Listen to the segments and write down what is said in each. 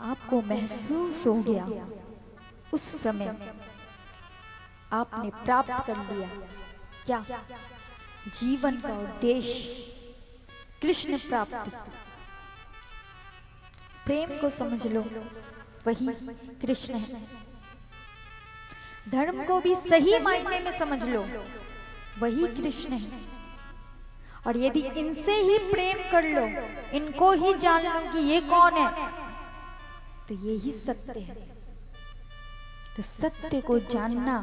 आपको महसूस हो गया उस समय आपने प्राप्त कर लिया क्या? जीवन का उद्देश्य, कृष्ण प्राप्ति। प्रेम को समझ लो, वही कृष्ण है। धर्म को भी सही मायने में समझ लो, वही कृष्ण है। और यदि इनसे ही प्रेम कर लो, इनको ही जान लो कि ये कौन है, तो ये ही सत्य है। तो सत्य को जानना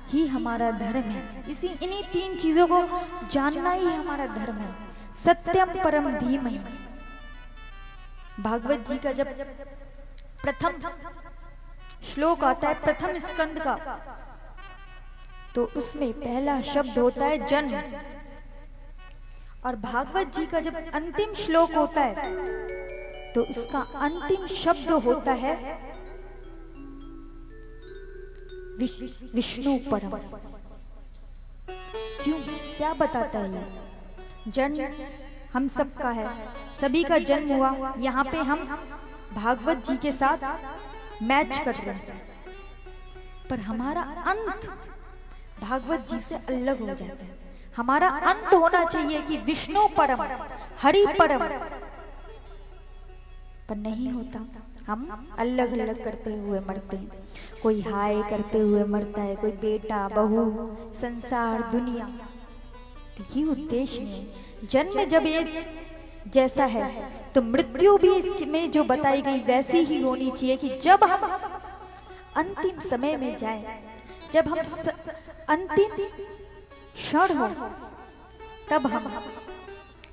ही हमारा धर्म है। इन्हीं तीन चीजों को जानना ही हमारा धर्म है। सत्यम परम धीमहि। भागवत जी का जब प्रथम श्लोक आता है, प्रथम स्कंद का, तो उसमें पहला शब्द होता है जन्म। और भागवत जी का जब अंतिम श्लोक होता है, तो उसका अंतिम शब्द होता है विष्णु परम। क्यों, क्या बताता है ये? जन्म हम सबका है, सभी का जन्म हुआ। यहाँ पे हम भागवत जी के साथ मैच कर रहे हैं, पर हमारा अंत भागवत जी से अलग हो जाता है। हमारा अंत होना चाहिए कि विष्णु परम, हरि परम, पर नहीं होता। हम अलग अलग करते हुए मरते हैं। कोई हाय करते हुए मरता है, कोई बेटा बहू, संसार, दुनिया। तो ये उद्देश्य नहीं। जन्म जब एक जैसा है, तो मृत्यु भी इसमें जो बताई गई वैसी ही होनी चाहिए कि जब हम अंतिम समय में जाएं, जब हम अंतिम क्षण हो, तब हम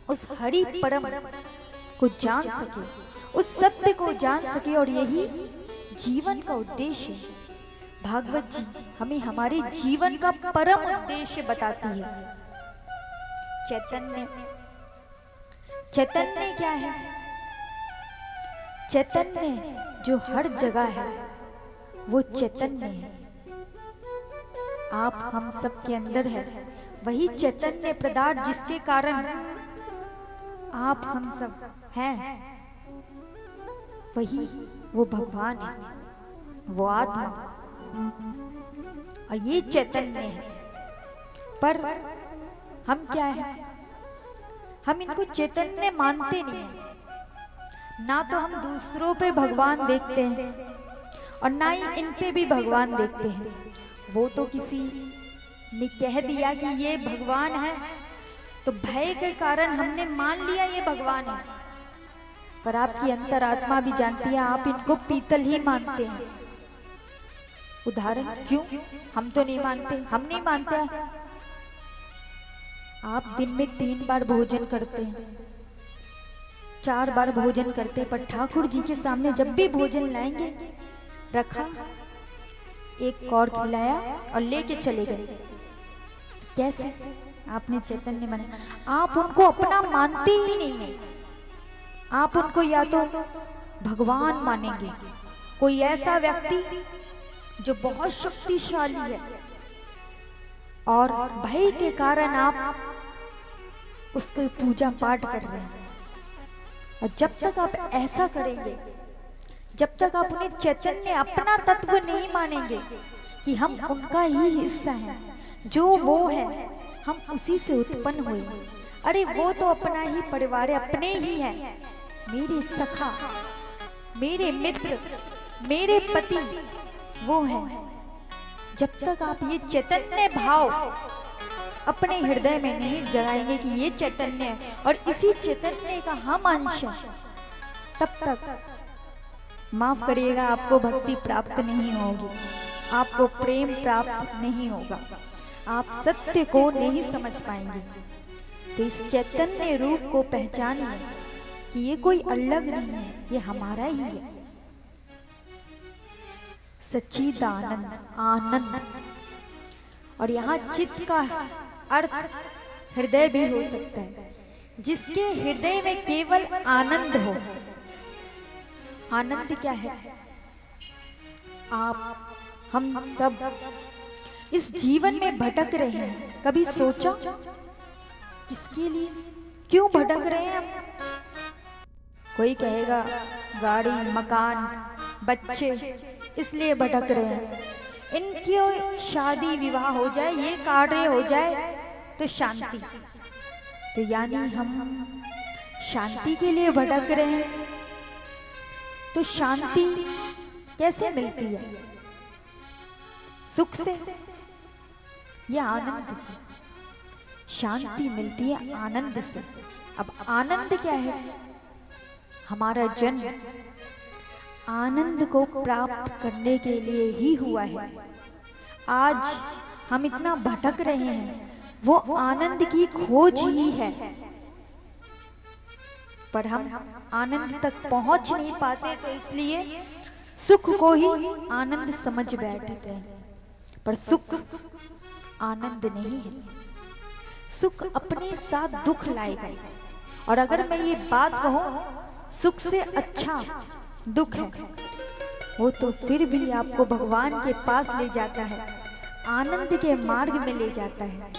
उस हरि परम को जान सके, उस सत्य को जान सके। और यही जीवन का उद्देश्य है। भागवत जी हमें हमारे जीवन का परम उद्देश्य बताती है। चैतन्य, चैतन्य क्या है? चैतन्य जो हर जगह है, वो चैतन्य है। आप हम सब के अंदर है वही चैतन्य पदार्थ, जिसके कारण आप हम सब हैं, वही वो भगवान है, वो आत्मा। और ये चैतन्य है। पर हम क्या है? हम इनको चैतन्य मानते नहीं हैं। ना तो हम दूसरों पे भगवान देखते हैं, और ना ही इन पे भी भगवान देखते हैं। वो तो किसी ने कह दिया कि ये भगवान है, तो भय के कारण हमने मान लिया ये भगवान है। पर आपकी अंतरात्मा भी जानती है, आप इनको पीतल ही मानते हैं। उदाहरण, क्यों? हम तो नहीं मानते, हम नहीं मानते हैं। आप दिन में 3 बार भोजन करते हैं, 4 बार भोजन करते हैं, पर ठाकुर जी के सामने जब भी भोजन लाएंगे, रखा, एक कौर खिलाया और लेके चले गए। कैसे? आपने चैतन्य माना। आप उनको अपना मानते ही नहीं है। आप उनको या तो भगवान मानेंगे, कोई ऐसा व्यक्ति जो बहुत शक्तिशाली है, और भय के कारण आप उसकी पूजा पाठ कर रहे हैं। और जब तक आप ऐसा करेंगे, जब तक आप उन्हें चैतन्य अपना तत्व नहीं मानेंगे कि हम उनका ही हिस्सा हैं, जो वो है हम उसी से उत्पन्न हुए, अरे वो तो अपना ही परिवार है, अपने ही है, मेरे सखा, मेरे मित्र, मेरे पति वो है। जब तक आप ये चैतन्य भाव अपने हृदय में नहीं जगाएंगे कि ये चैतन्य है और इसी चैतन्य का हम अंश है, तब तक माफ करिएगा, आपको भक्ति प्राप्त नहीं होगी, आपको प्रेम प्राप्त नहीं होगा, आप सत्य को नहीं समझ पाएंगे। तो इस चैतन्य रूप को पहचानिए कि ये कोई अलग नहीं है, ये हमारा ही है। सच्चिदानंद, आनंद। और यहाँ चित्त का अर्थ हृदय भी हो सकता है, जिसके हृदय में केवल आनंद हो। आनंद क्या है? आप हम सब इस जीवन में भटक रहे हैं, कभी सोचा किसके लिए, क्यों भटक रहे हैं हम? कोई कहेगा गाड़ी, मकान, बच्चे इसलिए भटक रहे हैं। इनकी शादी विवाह हो जाए, ये कार्य हो जाए तो शांति। तो यानी हम शांति के लिए भटक रहे हैं। तो शांति कैसे मिलती है? सुख से या आनंद से? शांति मिलती है आनंद से। अब आनंद क्या है? हमारा जन्म आनंद को प्राप्त करने के लिए ही हुआ है। आज हम इतना भटक रहे हैं, वो आनंद की खोज ही है, पर हम आनंद तक पहुंच नहीं पाते। तो इसलिए सुख को ही आनंद समझ बैठते हैं, पर सुख आनंद नहीं है। सुख अपने साथ दुख लाएगा। और अगर मैं ये बात कहूं, सुख से अच्छा दुख है, वो तो फिर भी आपको भगवान के पास ले जाता है, आनंद के मार्ग में ले जाता है।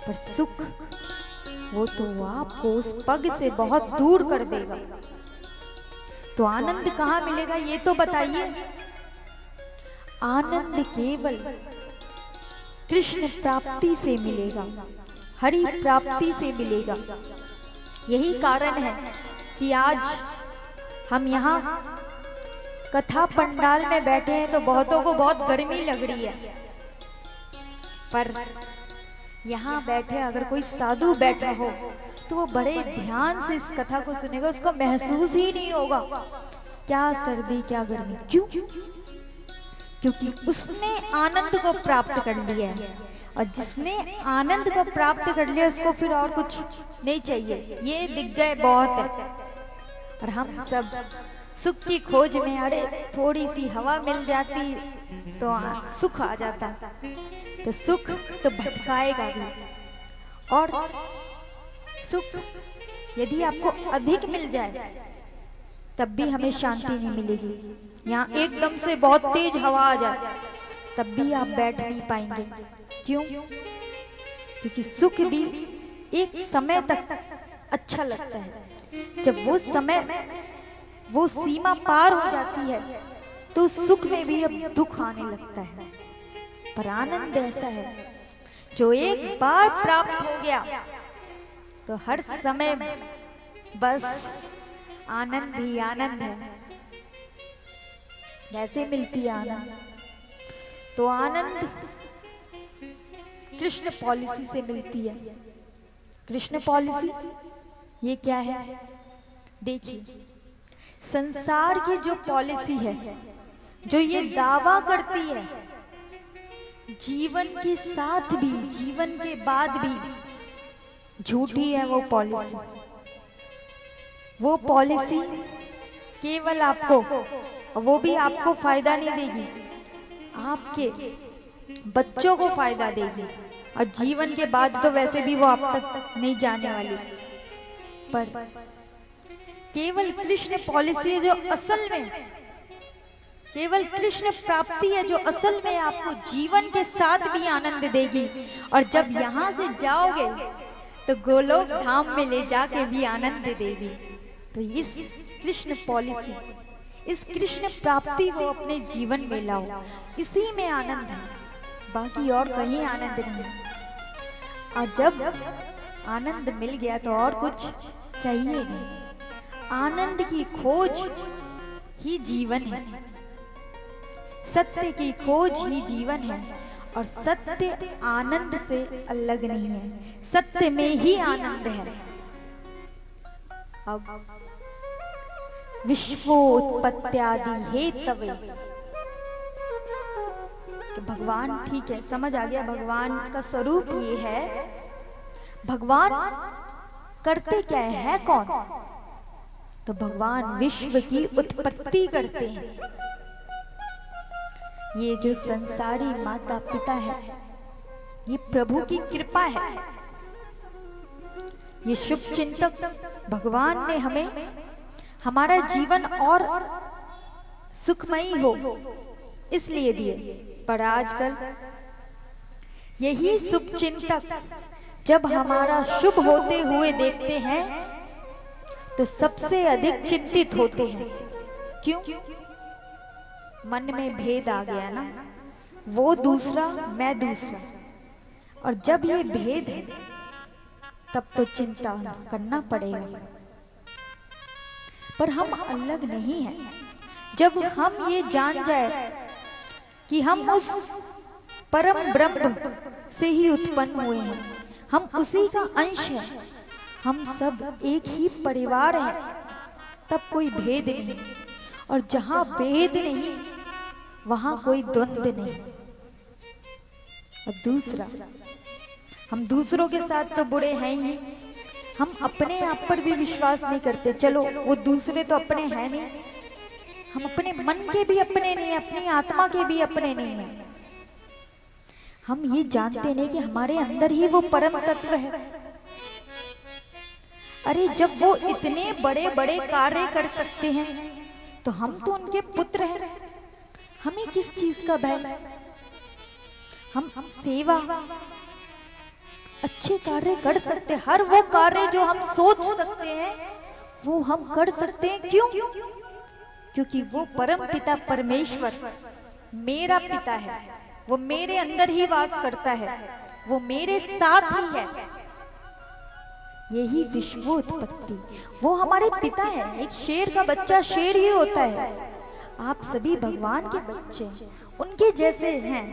पर सुख वो तो आपको उस पग से बहुत दूर कर देगा। तो आनंद कहाँ मिलेगा ये तो बताइए। आनंद केवल कृष्ण प्राप्ति से मिलेगा, हरि प्राप्ति से मिलेगा। यही कारण है कि आज हम यहाँ कथा पंडाल में बैठे हैं तो बहुतों को बहुत गर्मी लग रही है, पर यहाँ बैठे अगर कोई साधु बैठा हो तो वो बड़े ध्यान से इस कथा को सुनेगा, उसको महसूस ही नहीं होगा क्या सर्दी क्या गर्मी। क्यों? क्योंकि उसने आनंद को प्राप्त कर लिया है, और जिसने आनंद को प्राप्त कर लिया उसको फिर और कुछ नहीं चाहिए। ये दिख गए बहुत है। और हम सब सुख की खोज में, अरे थोड़ी सी हवा मिल जाती तो सुख आ जाता। तो सुख तो भटकाएगा भी, और सुख यदि आपको अधिक मिल जाए तब भी हमें शांति नहीं मिलेगी। यहाँ एकदम से बहुत तेज हवा आ जाए तब भी आप बैठ नहीं पाएंगे। क्यों? क्योंकि सुख भी एक समय तक अच्छा लगता है। जब वो समय, वो सीमा पार हो जाती है तो सुख में भी अब दुख आने लगता है। पर आनंद ऐसा है जो एक बार प्राप्त हो गया तो हर समय बस आनंद ही आनंद है। कैसे मिलती है आनंद? तो आनंद कृष्ण पॉलिसी से मिलती है। कृष्ण पॉलिसी ये क्या है? देखिए, संसार की जो पॉलिसी है, जो ये दावा करती है जीवन के साथ भी, जीवन के बाद भी, झूठी है वो पॉलिसी। वो पॉलिसी केवल आपको, वो भी आपको फायदा नहीं देगी, आपके बच्चों को फायदा देगी, और जीवन के बाद तो वैसे भी वो आप तक नहीं जाने वाली। पर केवल कृष्ण पॉलिसी है जो असल में, केवल कृष्ण प्राप्ति है जो असल में आपको जीवन के साथ भी आनंद देगी। और जब यहाँ से जाओगे तो गोलोक धाम में ले जाके भी आनंद देगी। तो इस कृष्ण पॉलिसी, इस कृष्ण प्राप्ति को अपने जीवन में लाओ, इसी में आनंद है, बाकी और कहीं आनंद नहीं। और जब आनंद मिल गया तो और कुछ चाहिए नहीं। आनंद की खोज ही जीवन है, सत्य की खोज ही जीवन है, और सत्य आनंद से अलग नहीं है, सत्य में ही आनंद है। अब विश्वोत्पत्त्यादि हेतवे, कि भगवान, ठीक है समझ आ गया, भगवान का स्वरूप ये है। भगवान करते क्या है कौन? तो भगवान विश्व की उत्पत्ति करते हैं। ये जो संसारी माता पिता है, ये प्रभु की कृपा है। ये शुभ चिंतक भगवान ने हमें हमारा जीवन और सुखमयी हो इसलिए दिए। पर आजकल यही शुभ चिंतक जब हमारा शुभ होते हुए देखते हैं तो सबसे अधिक चिंतित होते हैं। क्यों? मन में भेद आ गया ना, वो दूसरा मैं दूसरा, और जब ये भेद है तब तो चिंता करना पड़ेगा। पर हम अलग नहीं हैं। जब हम ये जान जाए कि हम उस परम ब्रह्म से ही उत्पन्न हुए हैं, हम उसी का अंश हैं, हम सब एक ही परिवार हैं, तब कोई भेद नहीं। और जहां भेद नहीं वहां कोई द्वंद नहीं। और दूसरा, हम दूसरों के साथ तो बुरे हैं ही, हम अपने आप पर भी विश्वास नहीं करते। चलो वो दूसरे तो अपने हैं नहीं, हम अपने मन के भी अपने नहीं, अपनी आत्मा के भी अपने नहीं हैं। हम ये जानते नहीं कि हमारे अंदर ही वो परम तत्व है। अरे जब वो इतने बड़े बड़े कार्य कर सकते हैं तो हम तो उनके पुत्र हैं, हमें किस चीज का भय। हम सेवा, अच्छे कार्य कर सकते, हर वो कार्य जो हम सोच सकते हैं वो हम कर सकते हैं। क्यों? क्योंकि वो परम पिता परमेश्वर मेरा पिता है, वो मेरे अंदर ही वास करता है, वो मेरे साथ ही है। यही विश्वोत्पत्ति, वो हमारे पिता है। एक शेर का बच्चा शेर ही होता है। आप सभी भगवान के बच्चे, उनके जैसे हैं,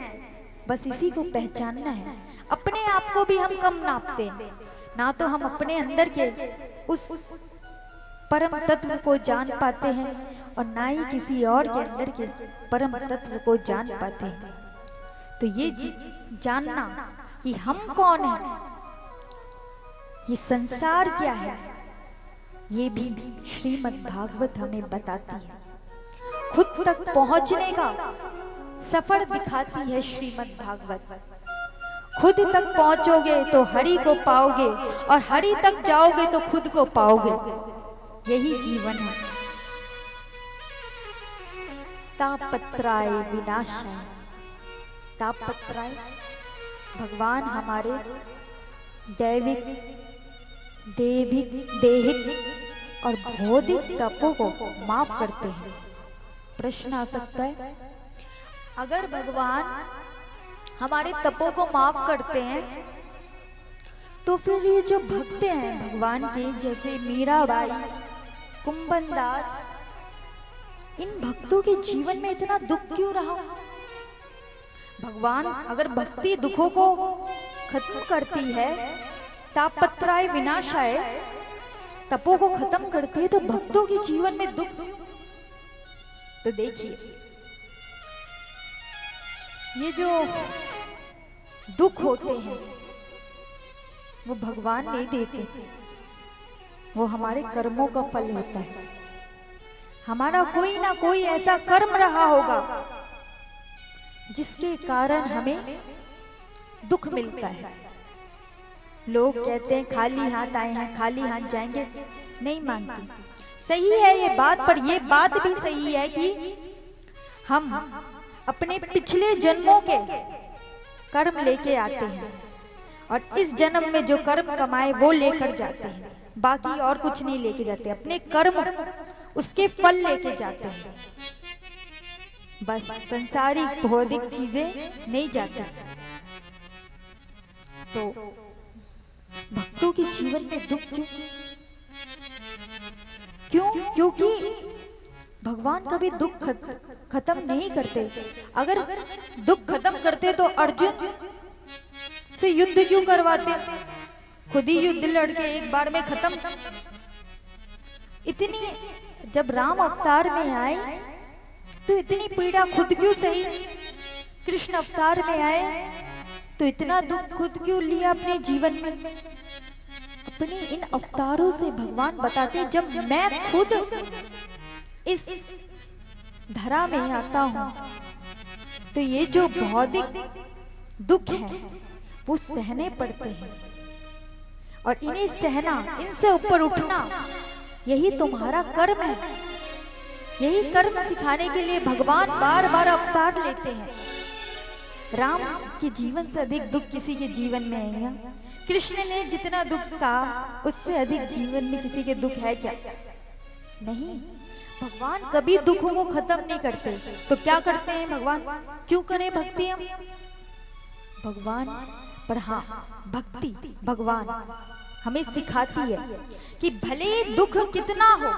बस इसी को पहचानना है। अपने आप को भी हम कम नापते हैं ना, तो हम अपने अंदर के उस परम तत्व को जान पाते हैं और ना ही किसी और के अंदर के परम तत्व को जान पाते हैं। तो ये जानना कि हम कौन हैं, ये संसार क्या है, ये भी श्रीमद् भागवत हमें बताती है। खुद तक पहुंचने का सफर दिखाती है श्रीमद् भागवत। खुद तक पहुंचोगे तो हरि को पाओगे, और हरि तक जाओगे तो खुद को पाओगे। यही जीवन है। तापत्राय विनाशाय। तापत्राय भगवान हमारे दैविक, देविक, देहिक और भौतिक तपों को माफ करते हैं। प्रश्न आ सकता है, अगर भगवान हमारे तपों को माफ करते हैं तो फिर ये जो भक्त हैं भगवान के, जैसे मीराबाई, कुंभन दास, इन भक्तों के जीवन में इतना दुख क्यों रहा? भगवान अगर भक्ति दुखों को खत्म करती है, तापत्राय विनाशाय, तपों को खत्म करती है, तो भक्तों के जीवन में दुख क्यों? तो देखिए, ये जो दुख होते हैं वो भगवान नहीं देते, वो हमारे कर्मों का फल होता है। हमारा कोई ना कोई ऐसा कर्म रहा होगा जिसके कारण हमें दुख मिलता है। लोग कहते हैं खाली हाथ आए हैं, खाली हाथ जाएंगे, नहीं मानती। सही है ये बात, पर ये बात भी सही है कि हम अपने पिछले जन्मों के कर्म लेके आते हैं और इस जन्म में जो कर्म कमाए वो लेकर जाते हैं, बाकी और कुछ नहीं लेके जाते। अपने कर्म उसके फल लेके जाते हैं, बस संसारिक भौतिक चीजें नहीं जाती। तो भक्तों के जीवन में दुख क्यों? क्योंकि भगवान कभी दुख खत्म नहीं करते। अगर दुख खत्म करते तो अर्जुन से युद्ध क्यों करवाते? खुद ही युद्ध लड़के एक बार में खत्म। इतनी, जब राम अवतार में आए तो इतनी पीड़ा खुद क्यों सही? कृष्ण अवतार में आए तो इतना दुख खुद क्यों लिया अपने जीवन में? अपने इन अवतारों से भगवान बताते, जब मैं खुद इस धरा में आता हूं तो ये जो भौतिक दुख है वो सहने पड़ते हैं, और इन्हें सहना, इनसे ऊपर उठना, यही तुम्हारा कर्म है। यही कर्म सिखाने के लिए भगवान बार बार अवतार लेते हैं। राम के जीवन से अधिक दुख किसी के जीवन में है? कृष्ण ने जितना दुख सहा उससे अधिक जीवन में किसी के दुख है क्या? नहीं। भगवान कभी दुखों को खत्म नहीं करते, तो क्या करते हैं भगवान? क्यों करें भक्ति हम भगवान पर? हाँ, भक्ति भगवान हमें सिखाती है कि भले दुख कितना हो,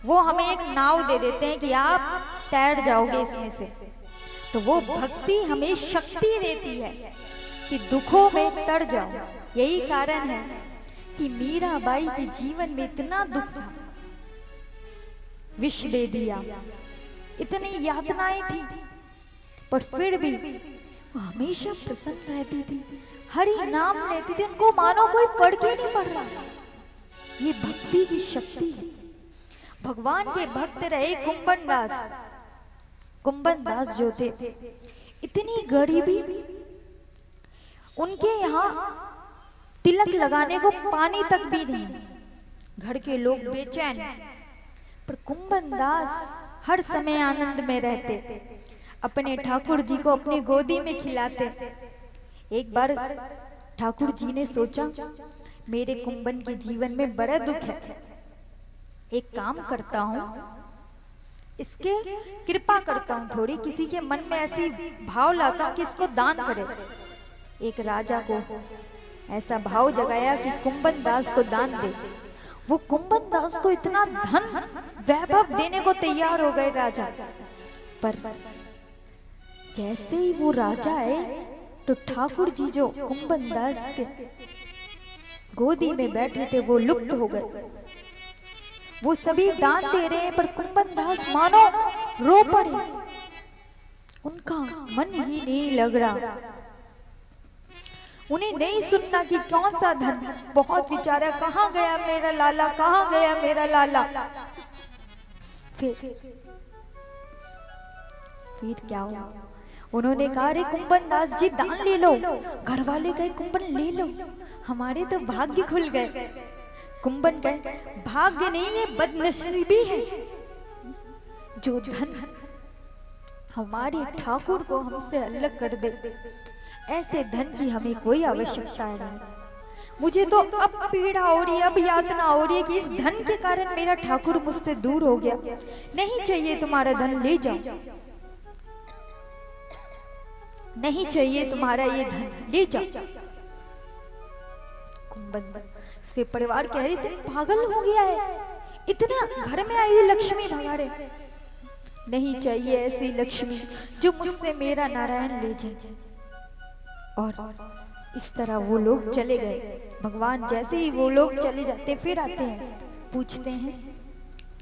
वो हमें एक नाव दे देते हैं कि आप तैर जाओगे इसमें से। तो वो भक्ति हमें शक्ति देती है कि दुखों में तर जाओ। यही कारण है कि मीराबाई के जीवन में इतना दुख था, विष दे दिया, इतनी यातनाएं थी, पर फिर भी वो हमेशा प्रसन्न रहती थी, हरि नाम लेती थी, उनको मानो कोई फर्क ही नहीं पड़ रहा। ये भक्ति की शक्ति है। भगवान के भक्त रहे कुंभन दास। कुंभन दास जो थे, इतनी गरीबी, उनके यहाँ तिलक लगाने को पानी तक भी नहीं, घर के लोग बेचैन, पर कुंभन दास हर समय आनंद में रहते, अपने ठाकुर जी को अपनी गोदी में खिलाते। एक बार ठाकुर जी ने सोचा, मेरे कुंभन के जीवन में बड़ा दुख है, एक काम करता हूँ, इसके कृपा करता हूँ थोड़ी, किसी के मन में ऐसी भाव लाता हूँ कि इसको दान करे। एक राजा को ऐसा भाव जगाया कि कुंभन दास को दान दे। वो कुंभन दास को इतना धन वैभव देने को तैयार हो गए राजा, पर जैसे ही वो राजा आए तो ठाकुर जी जो कुंभन दास के गोदी में बैठे थे वो लुप्त हो गए। वो सभी दान दे रहे हैं, पर कुंभन दास मानो रो पड़े, उनका मन ही नहीं लग रहा, उन्हें नहीं सुनना कि कौन सा धन, बहुत विचारा, कहाँ गया मेरा लाला, कहाँ गया मेरा लाला। फिर क्या हुआ? उन्होंने कहा, अरे कुंभन दास जी दान ले लो। घर वाले कहे, कुंभन ले लो, हमारे तो भाग्य खुल गए। कुंभन कहे, भाग्य नहीं, ये बदनसीबी है, जो धन हमारे ठाकुर को हमसे अलग कर दे, ऐसे धन की हमें कोई आवश्यकता नहीं। मुझे तो अब पीड़ा हो रही है, अब यातना हो रही है कि इस धन के कारण मेरा ठाकुर मुझसे दूर हो गया। नहीं चाहिए तुम्हारा धन, ले जाओ, नहीं चाहिए तुम्हारा ये धन, ले जाओ। कुंभन उसके परिवार कह रही, तुम पागल हो गया है, इतना घर में आई लक्ष्मी भगा रहे, नहीं चाहिए ऐसी लक्ष्मी जो मुझसे मेरा नारायण ले जाए। और इस तरह वो लोग चले गए। भगवान जैसे ही वो लोग चले जाते, फिर आते हैं, पूछते हैं,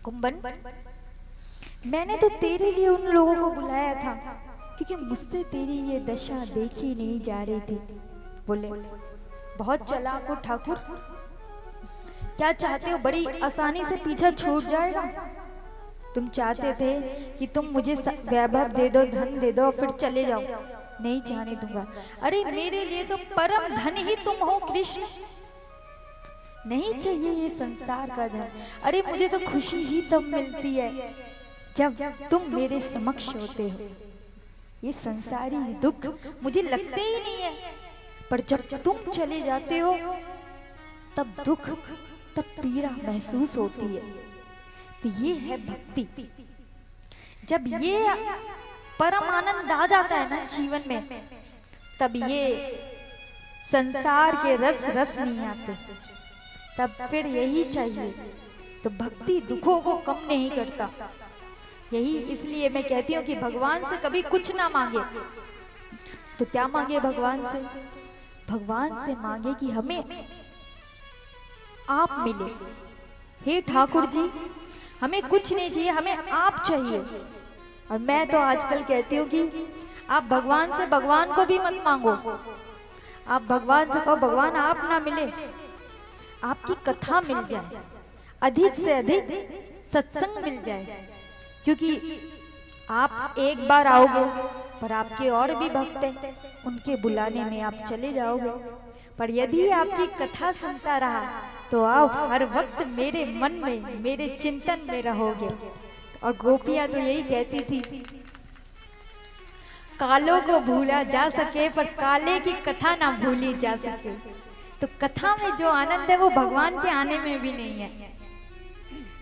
कुंभन मैंने तो तेरे लिए उन लोगों को बुलाया था, क्योंकि मुझसे तेरी ये दशा देखी नहीं जा रही थी। बोले, बहुत चालाक हो ठाकुर, क्या चाहते हो? बड़ी आसानी से पीछा छूट जाएगा। तुम चाहते थे कि तुम मुझे वैभव दे दो, धन दे दो, फिर चले जाओ, नहीं जाने दूंगा। अरे मेरे लिए तो परम धन ही तुम हो कृष्ण, नहीं चाहिए ये संसार का धन। अरे मुझे तो खुशी ही तब मिलती है जब तुम मेरे समक्ष होते हो, ये संसारी दुख मुझे लगते ही नहीं है, पर जब तुम चले जाते हो तब दुख, तब पीड़ा महसूस होती है। तो ये है भक्ति। जब ये परम आनंद आ जाता है ना जीवन में, तब ये संसार के रस रस नहीं आते, तब फिर यही चाहिए। तो भक्ति दुखों को कम नहीं करता। यही इसलिए मैं कहती हूँ कि भगवान से कभी कुछ ना मांगे। तो क्या मांगे भगवान से? भगवान से मांगे कि हमें आप मिले। हे ठाकुर जी, हमें कुछ नहीं चाहिए, हमें आप चाहिए। और मैं तो आजकल कहती हूँ कि आप भगवान से भगवान को भी मत मांगो। आप भगवान से कहो, भगवान आप ना मिले, आपकी कथा मिल जाए, अधिक से अधिक सत्संग मिल जाए। क्योंकि आप एक बार आओगे, पर आपके और भी भक्त हैं, उनके बुलाने में आप चले जाओगे। पर यदि आपकी कथा सुनता रहा तो आप हर वक्त मेरे मन में, मेरे चिंतन में रहोगे। और गोपियां तो यही कहती थी, कालों को भूला जा सके पर काले की कथा ना भूली जा सके। तो कथा में जो आनंद है वो भगवान के आने में भी नहीं है।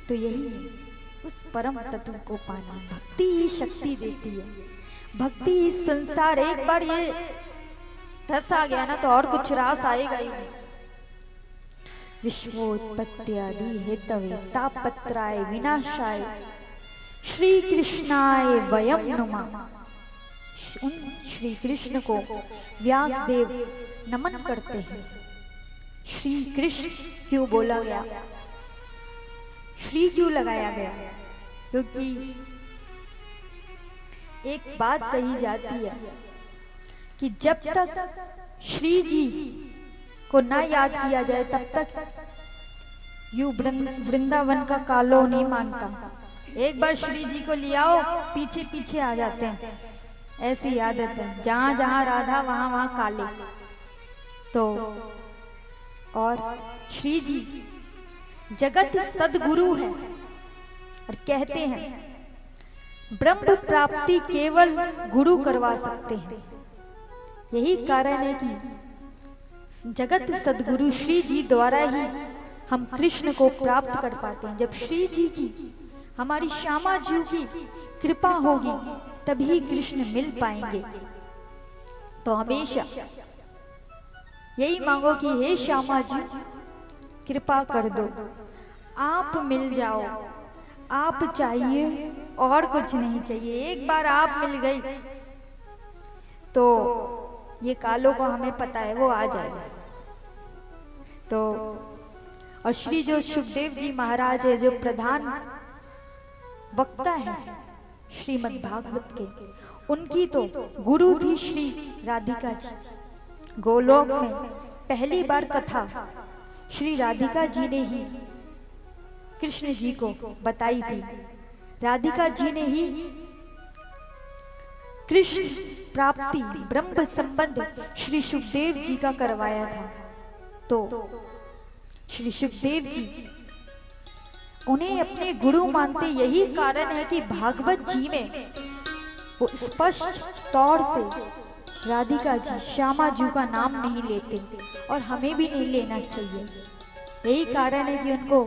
तो यही है, उस परम तत्व को पाना। भक्ति ही शक्ति देती है, भक्ति ही संसार। एक बार ये रस आ गया ना तो और कुछ रास आएगा ही नहीं। विश्वोत्पत्त्यादि हेतवे तापत्राय विनाशाय श्री कृष्णाय वयम नुमा। उन श्री कृष्ण को व्यास देव नमन करते हैं। श्री कृष्ण क्यों बोला गया, श्री क्यों लगाया गया? क्योंकि एक बात कही जाती है कि जब तक श्री जी को ना याद किया जाए तब तक यू वृंदावन का कालो नहीं मानता। एक बार श्री जी को ले आओ, पीछे पीछे आ जाते हैं, ऐसी आदत है। जहां जहां राधा वहां वहां काले। तो और श्री जी जगत सदगुरु है और कहते हैं ब्रह्म प्राप्ति केवल गुरु करवा सकते हैं। यही कारण है कि जगत सदगुरु श्री जी द्वारा ही हम कृष्ण को प्राप्त कर पाते हैं। जब श्री जी की, हमारी श्यामा जी की कृपा होगी तभी कृष्ण मिल पाएंगे। तो हमेशा यही मांगो कि हे श्यामा जी कृपा कर दो, आप मिल जाओ, आप चाहिए और कुछ नहीं चाहिए। एक बार आप मिल गई तो ये कालों को हमें पता है वो आ जाएगा। तो और श्री जो सुखदेव जी महाराज है, जो प्रधान वक्ता है श्रीमद् भागवत के, उनकी तो गुरु थी श्री राधिका जी। गोलोक में पहली बार कथा श्री राधिका जी ने ही कृष्ण जी को बताई थी। राधिका जी ने ही कृष्ण प्राप्ति ब्रह्म संबंध श्री सुखदेव जी का करवाया था। तो श्री सुखदेव जी उन्हें अपने गुरु मानते। यही कारण है कि भागवत जी में वो स्पष्ट तौर से राधिका जी, श्यामा जी का नाम नहीं लेते और हमें भी नहीं लेना चाहिए। यही कारण है कि उनको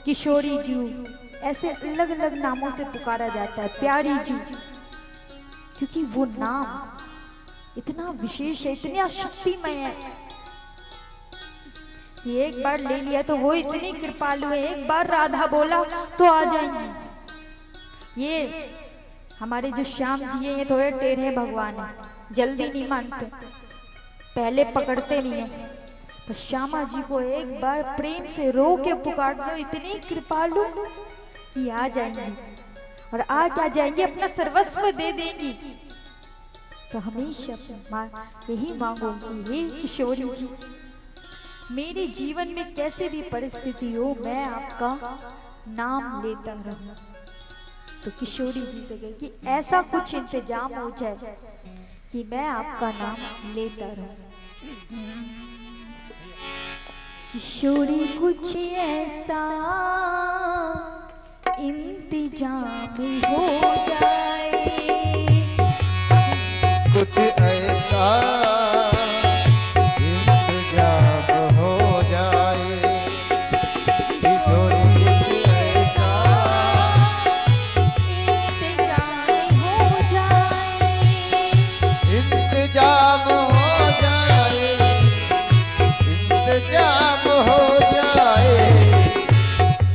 किशोरी जी ऐसे अलग अलग नामों से पुकारा जाता है, प्यारी जी, क्योंकि वो नाम इतना विशेष है, इतना शक्तिमय है। ये एक बार ले लिया तो वो इतनी कृपालु है, एक बार राधा बोला तो आ जाएंगे। ये हमारे जो श्याम जी है ये थोड़े टेढ़े भगवान है, जल्दी नहीं मानते, पहले पकड़ते नहीं है। तो श्यामा जी को एक बार प्रेम से रो के पुकार दो, इतनी कृपालु कि आ जाएंगी और आ क्या जाएंगी, अपना सर्वस्व दे देंगी। तो हमेशा यही मांगो कि हे किशोरी जी, मेरे जीवन में कैसे भी परिस्थिति हो मैं आपका नाम लेता रहूं। तो किशोरी जी से कहे कि ऐसा कुछ इंतजाम हो जाए कि मैं आपका नाम लेता रहूं। किशोरी कुछ ऐसा इंतजाम हो जाए, कुछ ऐसा इंतजाम हो जाए, किशोरी कुछ ऐसा इंतजाम हो जाए, इंतजाम हो जाए, इंतजाम हो जाए,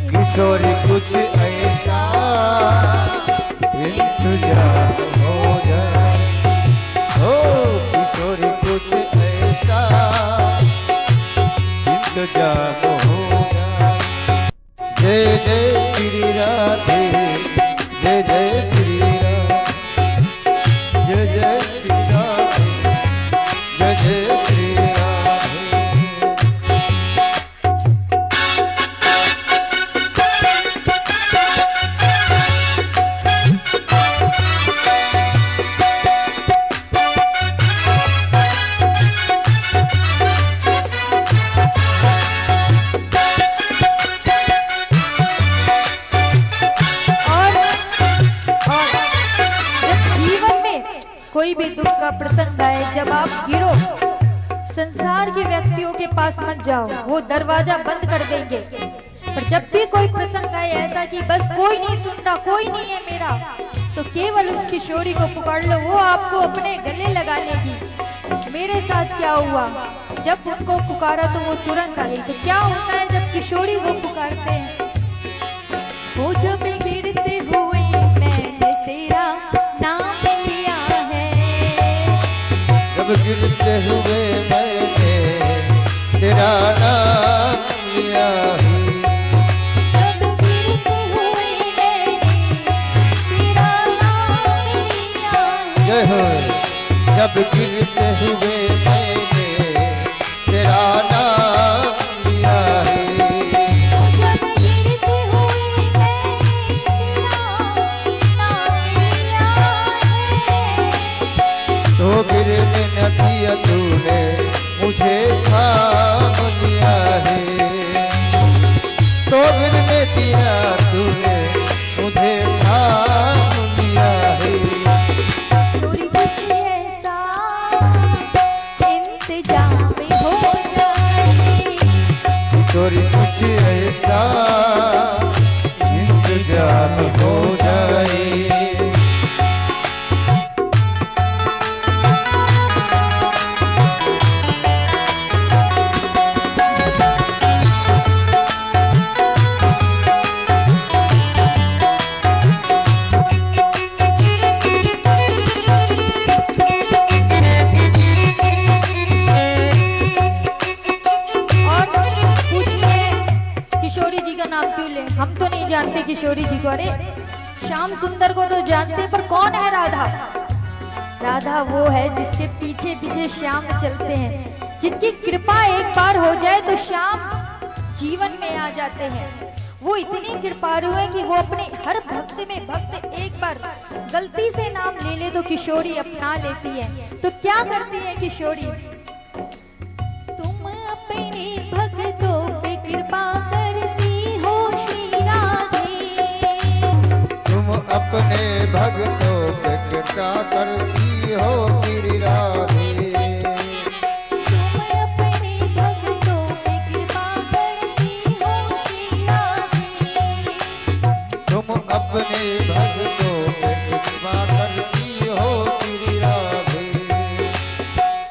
किशोरी कुछ ऐसा इंतजाम हो जाए, ओ किशोरी कुछ ऐसा इंतजाम हो जाए। जय जय श्री राधे, जय जय श्री राधे, जय जय श्री राधे, जय जय श्री राधे। कोई भी दुख का प्रसंग आए, जब आप गिरो, संसार के व्यक्तियों के पास मत जाओ, वो दरवाजा बंद कर देंगे। पर जब भी कोई प्रसंग आए ऐसा कि बस कोई नहीं सुन रहा, कोई नहीं है मेरा, तो केवल उस किशोरी को पुकार लो, वो आपको अपने गले लगा लेगी। मेरे साथ क्या हुआ, जब उनको पुकारा तो वो तुरंत आई। तो क्या होता है जब किशोरी को पुकारते हैं, वो जब गिरते हुए मैंने तेरा नाम लिया है, जब गिरते हुए मैंने तेरा नाम लिया है, जब गिरते हुए मैंने तेरा नाम लिया है, जय हो। जब गिरते हुए मैंने तेरा नाम लिया है, जब गिरते हुए मैंने तेरा नाम लिया है, तो गिरने न दिया तूने मुझे थाम लिया है, तो गिरने दिया तूने मुझे थाम लिया है। चोरी कुछ ऐसा इंतजाम हो जाए, चोरी कुछ ऐसा इंतजाम हो जाए, और पूछते हैं किशोरी जी का नाम क्यों ले, हम तो नहीं जानते किशोरी जी को। अरे श्याम सुंदर को तो जानते, पर कौन है राधा? राधा वो है जिसके पीछे पीछे श्याम चलते हैं, जिनकी कृपा एक बार हो जाए तो श्याम जीवन में आ जाते हैं। वो इतनी कृपालु है कि वो अपने हर भक्त में भक्त एक बार गलती से नाम ले ले तो किशोरी अपना लेती है। तो क्या करती है किशोरी, तुम अपने भक्तों पे कृपा करती हो श्री राधे, तुम अपने भक्तों पे कृपा करती हो गिरि राधे, तुम अपने भक्तों पे कृपा करती हो श्री राधे, तुम अपने भक्तों पे कृपा करती हो गिरि राधे,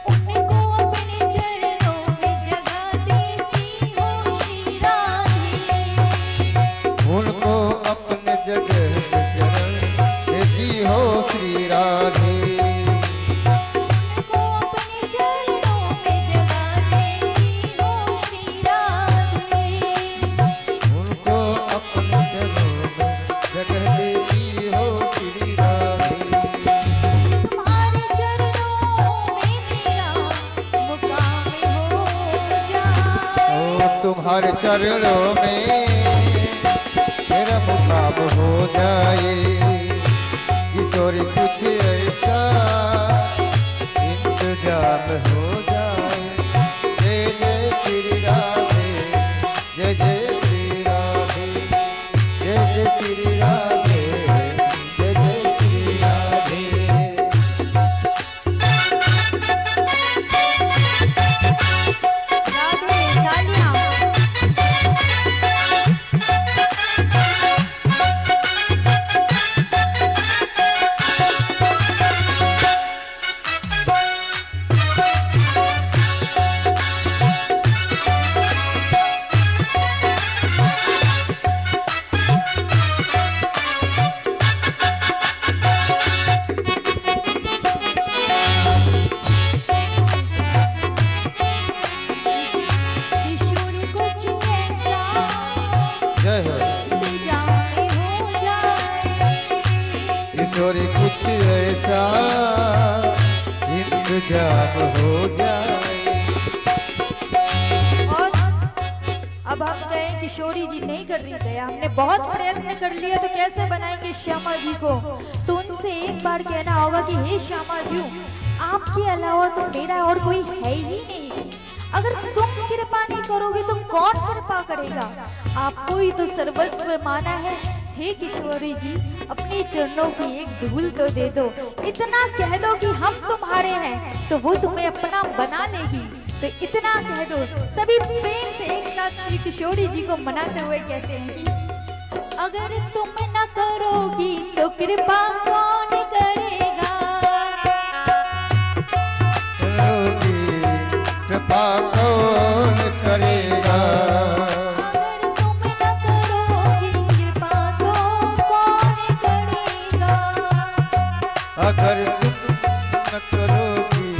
उनको अपने चरणों में जगह देती हो श्री राधे, उनको अपने जगह पे चरण देती हो श्री राधे, उनको अपने चरणों में जगह देती हो श्री राधे, उनको अपने चरणों में जगह देती हो श्री राधे। तुम्हारे चरणों में मेरा मुकाम हो जाए, ओ तुम्हारे चरणों में मेरा मुकाम हो जाए, किशोरी कुछ ऐसा इंतजाम हो जाए। जय जय श्री राधे, जय जय श्री राधे, जय जय श्री राधे, जय जय श्री राधे। राधे तालियां। किशोरी कुछ ऐसा जय हो। इंतजाम हो जाए, किशोरी कुछ ऐसा इंतजाम हो जाए। और अब हम कहें किशोरी जी नहीं कर रही दया, हमने बहुत प्रयत्न कर लिया तो कैसे बनाएंगे श्यामा जी को। तो उनसे एक बार कहना होगा कि हे श्यामा जी, आपके अलावा तो मेरा और कोई है ही नहीं। अगर तुम कृपा नहीं करोगे तो कौन कृपा करेगा? आपको ही तो सर्वस्व माना है। हे किशोरी जी, अपने चरणों की एक धूल तो दे दो, इतना कह दो कि हम तुम्हारे हैं, तो वो तुम्हें अपना बना लेगी। तो इतना कह दो। सभी प्रेम से एक साथ श्री किशोरी जी को मनाते हुए कहते हैं कि अगर तुम न करोगी तो कृपा कौन करेगा, करोगी कृपा कौन करेगा, अगर तुम न करोगी कृपा तो कौन करेगा, अगर तुम न करोगी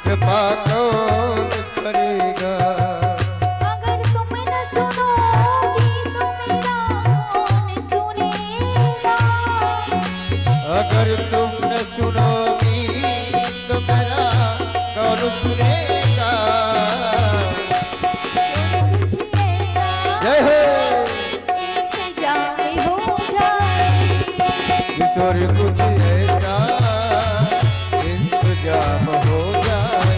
कृपा कौन करेगा, अगर तुम न सुनोगी तो मेरा कौन सुनेगा, अगर तुम न सुनोगी तो मेरा कौन सुनेगा। जय हो इंतजाम हो जाए, किशोर कुछ ऐसा इंतजाम हो जाए,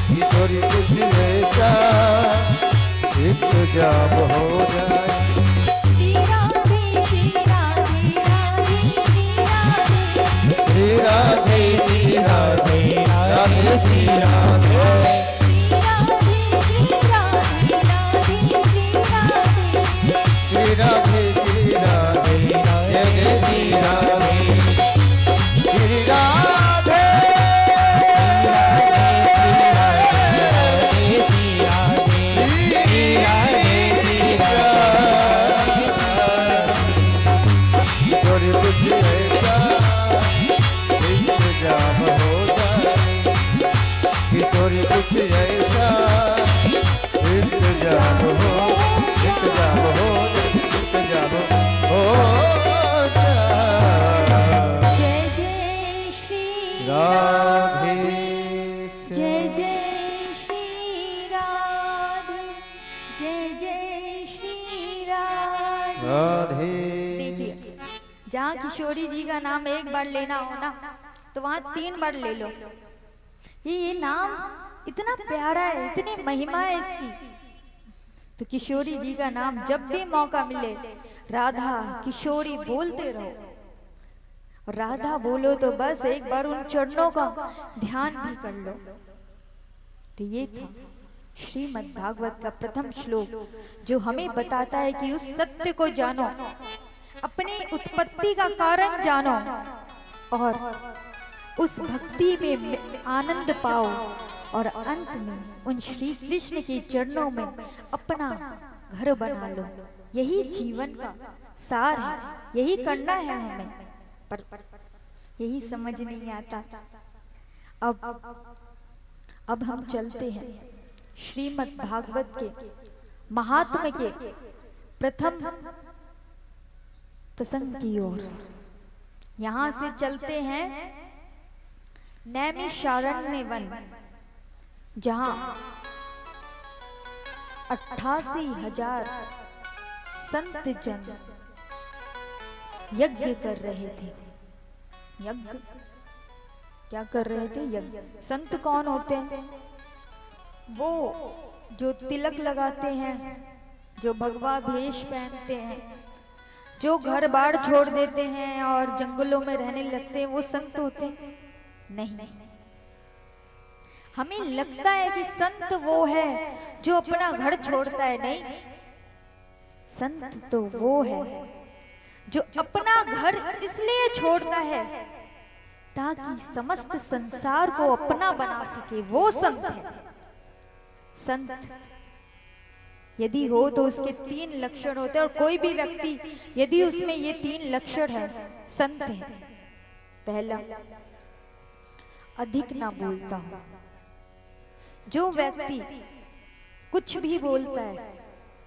किशोर कुछ ऐसा इंतजाम हो जाए। श्री राधे श्री राधे राधे श्री राधे, श्री राधे राधे श्री राधे, श्री राधे श्री राधे राधे श्री राधे श्री राधे किशोर कुछ ऐसा इंतजाम हो जाए, किशोर कुछ ऐसा इंतजाम हो, इंतजाम हो, इंतजाम हो जाए। जय जय श्री राधे जय जय श्री राधे, जय जय श्री राधे। राधे देखिए, जहाँ किशोरी जी का नाम एक बार लेना हो ना तो वहाँ 3 बार ले लो। ये नाम इतना प्यारा है, इतनी महिमा है इसकी। तो किशोरी जी का नाम जब भी मौका मिले राधा किशोरी बोलते रहो। और राधा बोलो तो बस एक बार उन चरणों का ध्यान भी कर लो। तो ये था श्रीमद् भागवत का प्रथम श्लोक, जो हमें बताता है कि उस सत्य को जानो, अपनी उत्पत्ति का कारण जानो और उस भक्ति में आनंद पाओ, और अंत में उन श्री कृष्ण के चरणों में अपना घर बना लो। यही जीवन का सार है, यही करना है हमें, पर यही समझ नहीं आता। अब हम चलते हैं श्रीमद् भागवत के महात्म्य के प्रथम प्रसंग की ओर। यहां से चलते हैं नैमिषारण्य वन, जहां 88,000 संत जन यज्ञ कर रहे थे। यज्ञ क्या कर रहे थे? यज्ञ। संत कौन होते हैं? वो जो तिलक लगाते हैं, जो भगवा भेष पहनते हैं, जो घर बार छोड़ देते हैं और जंगलों में रहने लगते हैं, वो संत होते हैं? नहीं। हमें लगता है कि संत वो है जो अपना घर छोड़ता है। नहीं, संत तो वो है जो अपना घर इसलिए छोड़ता है ताकि समस्त संसार को अपना बना सके। वो संत है। संत यदि हो तो उसके 3 लक्षण होते हैं, और कोई भी व्यक्ति यदि उसमें ये 3 लक्षण है, संत है। पहला, अधिक ना बोलता हो। जो व्यक्ति कुछ भी बोलता है,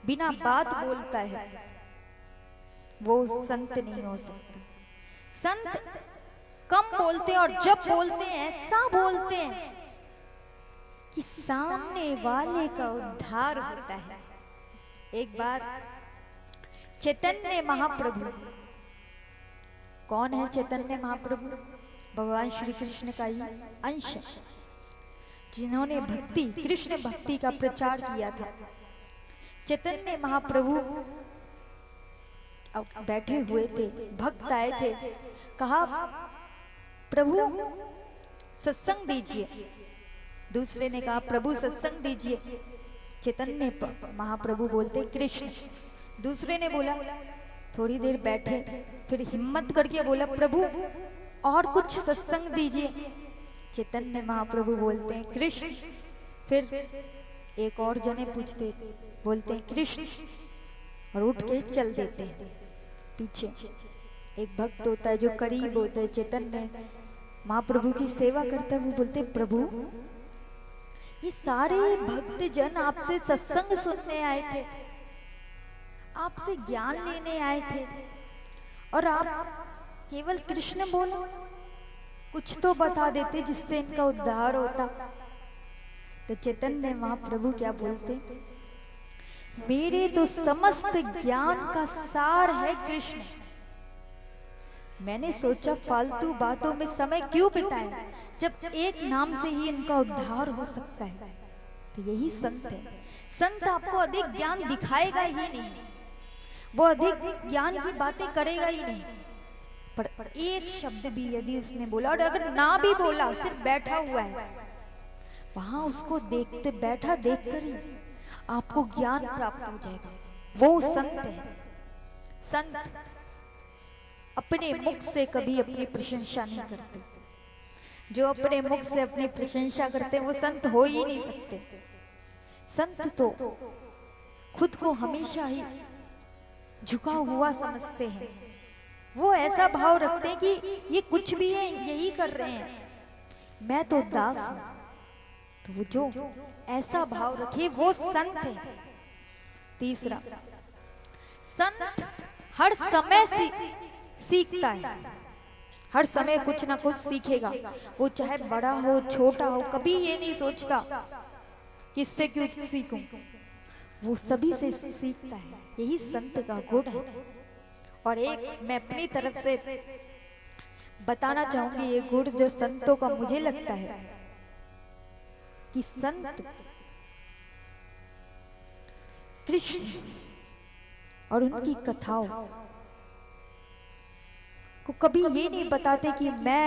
बिना बात बोलता है, वो संत नहीं हो सकता। संत कम बोलते हैं, और जब बोलते हैं ऐसा बोलते हैं कि सामने वाले का उद्धार होता है। एक बार चैतन्य महाप्रभु, कौन है चैतन्य महाप्रभु? भगवान श्री कृष्ण का ही अंश, जिन्होंने भक्ति, कृष्ण भक्ति का प्रचार किया था। चैतन्य महाप्रभु अब बैठे हुए थे, भक्त आए थे, कहा प्रभु सत्संग दीजिए। दूसरे ने कहा प्रभु सत्संग दीजिए। चैतन्य महाप्रभु बोलते कृष्ण। दूसरे ने बोला, थोड़ी देर बैठे, फिर हिम्मत करके बोला प्रभु और कुछ सत्संग दीजिए। चैतन्य महाप्रभु बोलते हैं कृष्ण। फिर एक और जने पूछते, बोलते हैं कृष्ण, और उठ के चल देते हैं पीछे। एक भक्त होता है जो करीब होता है चैतन्य महाप्रभु की सेवा करता है, वो बोलते प्रभु ये सारे भक्त जन आपसे सत्संग सुनने आए थे, आपसे ज्ञान लेने आए थे, और आप केवल कृष्ण बोलो, कुछ तो बता देते जिससे इनका उद्धार होता। तो चैतन्य महाप्रभु क्या बोलते, मेरे तो समस्त ज्ञान का सार है कृष्ण। मैंने सोचा फालतू बातों में समय क्यों बिताए, जब एक नाम से ही इनका उद्धार हो सकता है। तो यही संत है। संत आपको अधिक ज्ञान दिखाएगा ही नहीं, वो अधिक ज्ञान की बातें करेगा ही नहीं, पर एक शब्द भी यदि उसने बोला, और अगर ना भी बोला, सिर्फ बैठा हुआ है वहां, उसको देखते बैठा देखकर ही आपको ज्ञान प्राप्त हो जाएगा। वो संत है। संत अपने मुख से कभी अपनी प्रशंसा नहीं करते। जो अपने मुख से अपनी प्रशंसा करते हैं वो संत हो ही नहीं सकते। संत तो खुद को हमेशा ही झुका हुआ समझते हैं। वो ऐसा भाव रखते हैं कि ये कुछ भी है, यही कर रहे हैं, मैं तो दास हूं। तो वो जो ऐसा भाव रखे वो संत है। तीसरा, संत हर समय सीखता है, हर समय कुछ ना कुछ सीखेगा। वो चाहे बड़ा हो छोटा हो, कभी ये नहीं सोचता किससे क्यों सीखूं, वो सभी से सीखता है। यही संत का गुण है। और एक मैं अपनी तरफ से बताना चाहूंगी, ये गुण जो संतों का मुझे लगता है कि संत कृष्ण और उनकी कथाओं को कभी ये नहीं बताते कि मैं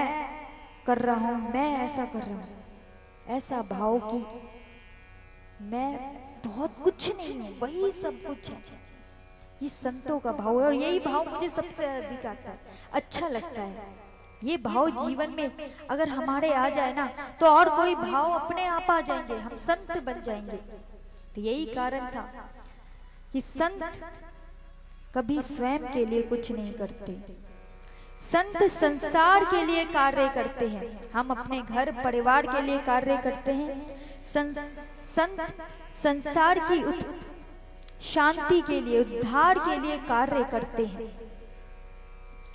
कर रहा हूं, मैं ऐसा कर रहा हूं। ऐसा भाव कि मैं बहुत कुछ नहीं हूं, वही सब कुछ है। ये संतों का भाव है, और यही भाव मुझे सबसे अधिक आता है, अच्छा लगता है। ये भाव जीवन में अगर हमारे आ जाए ना, तो और कोई भाव अपने आप आ जाएंगे, हम संत बन जाएंगे। तो यही कारण था कि संत कभी स्वयं के लिए कुछ नहीं करते। संत संसार के लिए कार्य करते हैं। हम अपने घर परिवार के लिए कार्य करते हैं। संत संसार की शांति के लिए, उद्धार के लिए कार्य करते हैं।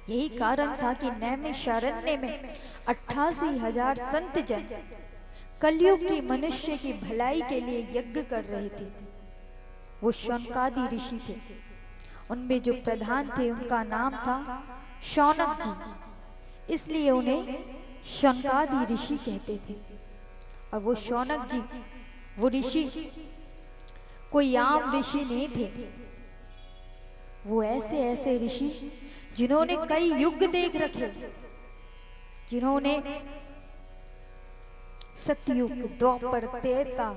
यही कारण था कि नैमिषारण्य में 88,000 संत जन कलयुग की मनुष्य की भलाई के लिए यज्ञ कर रहे थे। वो शौनकादि ऋषि थे। उनमें जो प्रधान थे उनका नाम था शौनक जी, इसलिए उन्हें शौनकादि ऋषि कहते थे। और वो शौनक जी, वो ऋषि कोई आम ऋषि नहीं थे। वो ऐसे ऐसे ऋषि जिन्होंने कई युग देख रखे, जिन्होंने सतयुग, द्वापर, त्रेता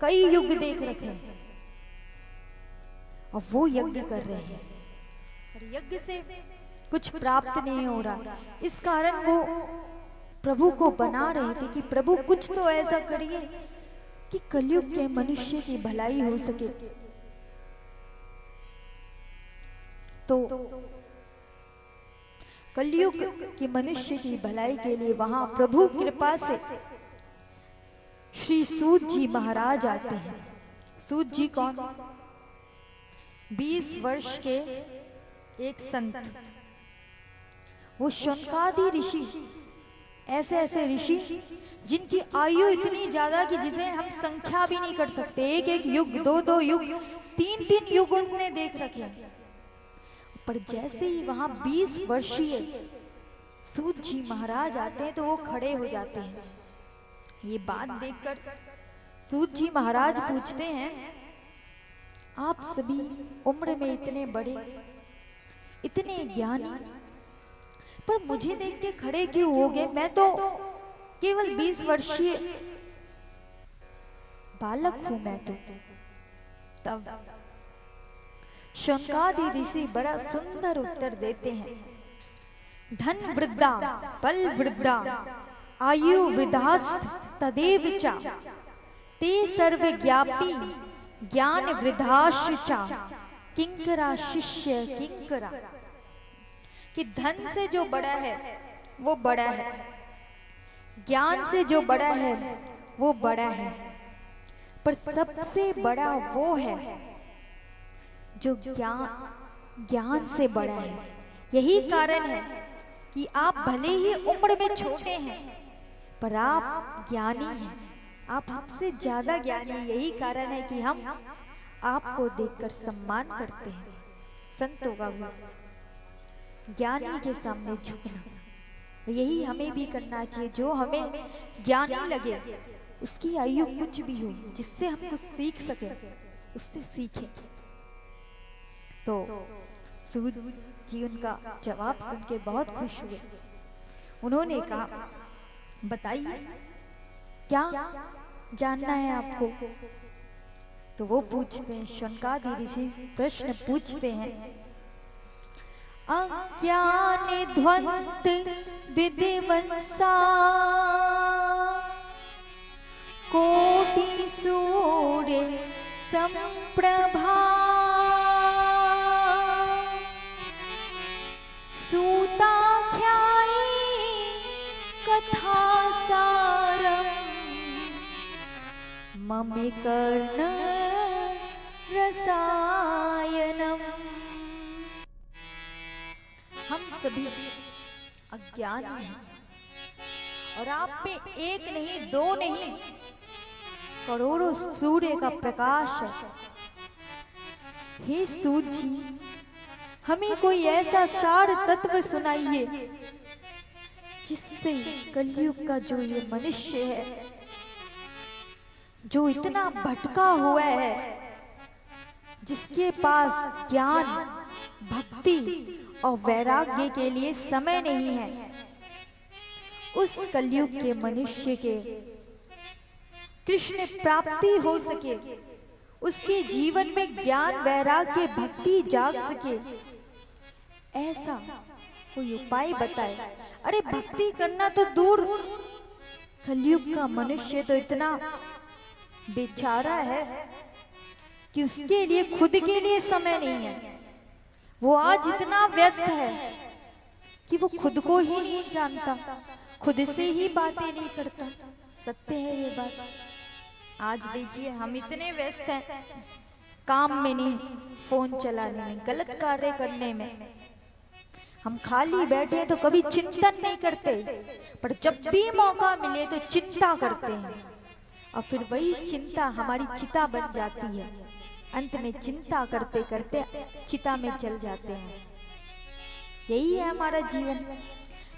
कई युग देख रखे, और वो यज्ञ कर रहे हैं। और यज्ञ से कुछ प्राप्त नहीं हो रहा, इस कारण वो प्रभु को बना रहे थे कि प्रभु कुछ तो ऐसा करिए कि कलयुग के मनुष्य की भलाई हो सके। तो कलयुग के मनुष्य की भलाई के लिए वहां प्रभु कृपा से श्री सूत जी महाराज आते हैं। सूत जी कौन? 20 वर्ष के एक संत। वो शौनकादि ऋषि, ऐसे ऐसे ऋषि जिनकी आयु इतनी ज्यादा कि जिन्हें हम संख्या भी नहीं कर सकते। एक एक युग, दो दो युग, तीन तीन युग उन्होंने देख रखे। पर जैसे ही वहां 20 वर्षीय सूत जी महाराज आते हैं तो वो खड़े हो जाते हैं। ये बात देखकर सूत जी महाराज पूछते हैं, आप सभी उम्र में इतने बड़े, इतने ज्ञानी, पर मुझे देख के खड़े क्यों हो गए? मैं तो केवल 20 वर्षीय बालक हूं मैं तो। तब शौनकादि ऋषि बड़ा सुंदर उत्तर देते हैं, धन वृद्धा बल वृद्धा आयु वृद्धास्त तदेव चा ते सर्वज्ञापी ज्ञान वृद्धाश्चा किंकरा शिष्य किंकरा। कि धन से जो बड़ा है वो बड़ा है, ज्ञान से जो बड़ा है वो बड़ा है, पर सबसे बड़ा वो है जो ज्ञान से बड़ा है। यही कारण है कि आप भले ही उम्र में छोटे हैं पर आप ज्ञानी हैं, आप हमसे ज्यादा ज्ञानी। यही कारण है कि हम आपको देखकर सम्मान करते हैं। संतों का गुण ज्ञानी के सामने झुकना, यही हमें भी करना चाहिए। जो हमें ज्ञानी लगे उसकी आयु कुछ भी हो, जिससे हम कुछ सीख सके उससे सीखें। तो सूत जी उनका जवाब सुन के बहुत खुश हुए। उन्होंने कहा, बताइए क्या जानना है आपको? तो वो पूछते हैं, शौनकादि ऋषि प्रश्न पूछते हैं, अज्ञान ध्वंत विधिवंसा कोटि सूर्य संप्रभा सूताख्यायी कथा सारम ममे कर्ण रसायनम। हम सभी अज्ञानी हैं और आप पे एक नहीं दो नहीं करोड़ों सूर्य का प्रकाश है। हे सूत जी, हमें कोई ऐसा सार तत्व सुनाइए जिससे कलयुग का जो ये मनुष्य है, जो इतना भटका हुआ है, जिसके पास ज्ञान भक्ति और वैराग्य के लिए समय नहीं है, उस कलयुग के मनुष्य के कृष्ण प्राप्ति हो सके, उसके जीवन में ज्ञान वैराग्य भक्ति जाग सके, ऐसा कोई उपाय बताए। अरे भक्ति करना तो दूर, कलयुग का मनुष्य तो इतना बेचारा है कि उसके लिए खुद के लिए समय नहीं है। वो आज इतना व्यस्त है कि वो खुद को ही नहीं जानता, खुद से ही बातें नहीं करता। सत्य है ये बात। आज देखिए हम इतने व्यस्त हैं, काम में नहीं, फोन चलाने में, गलत कार्य करने में। हम खाली बैठे तो कभी चिंतन नहीं करते, पर जब भी मौका मिले तो चिंता करते हैं, और फिर वही चिंता हमारी चिता बन जाती है। अंत में चिंता करते करते चिता में चल जाते हैं। यही है हमारा जीवन।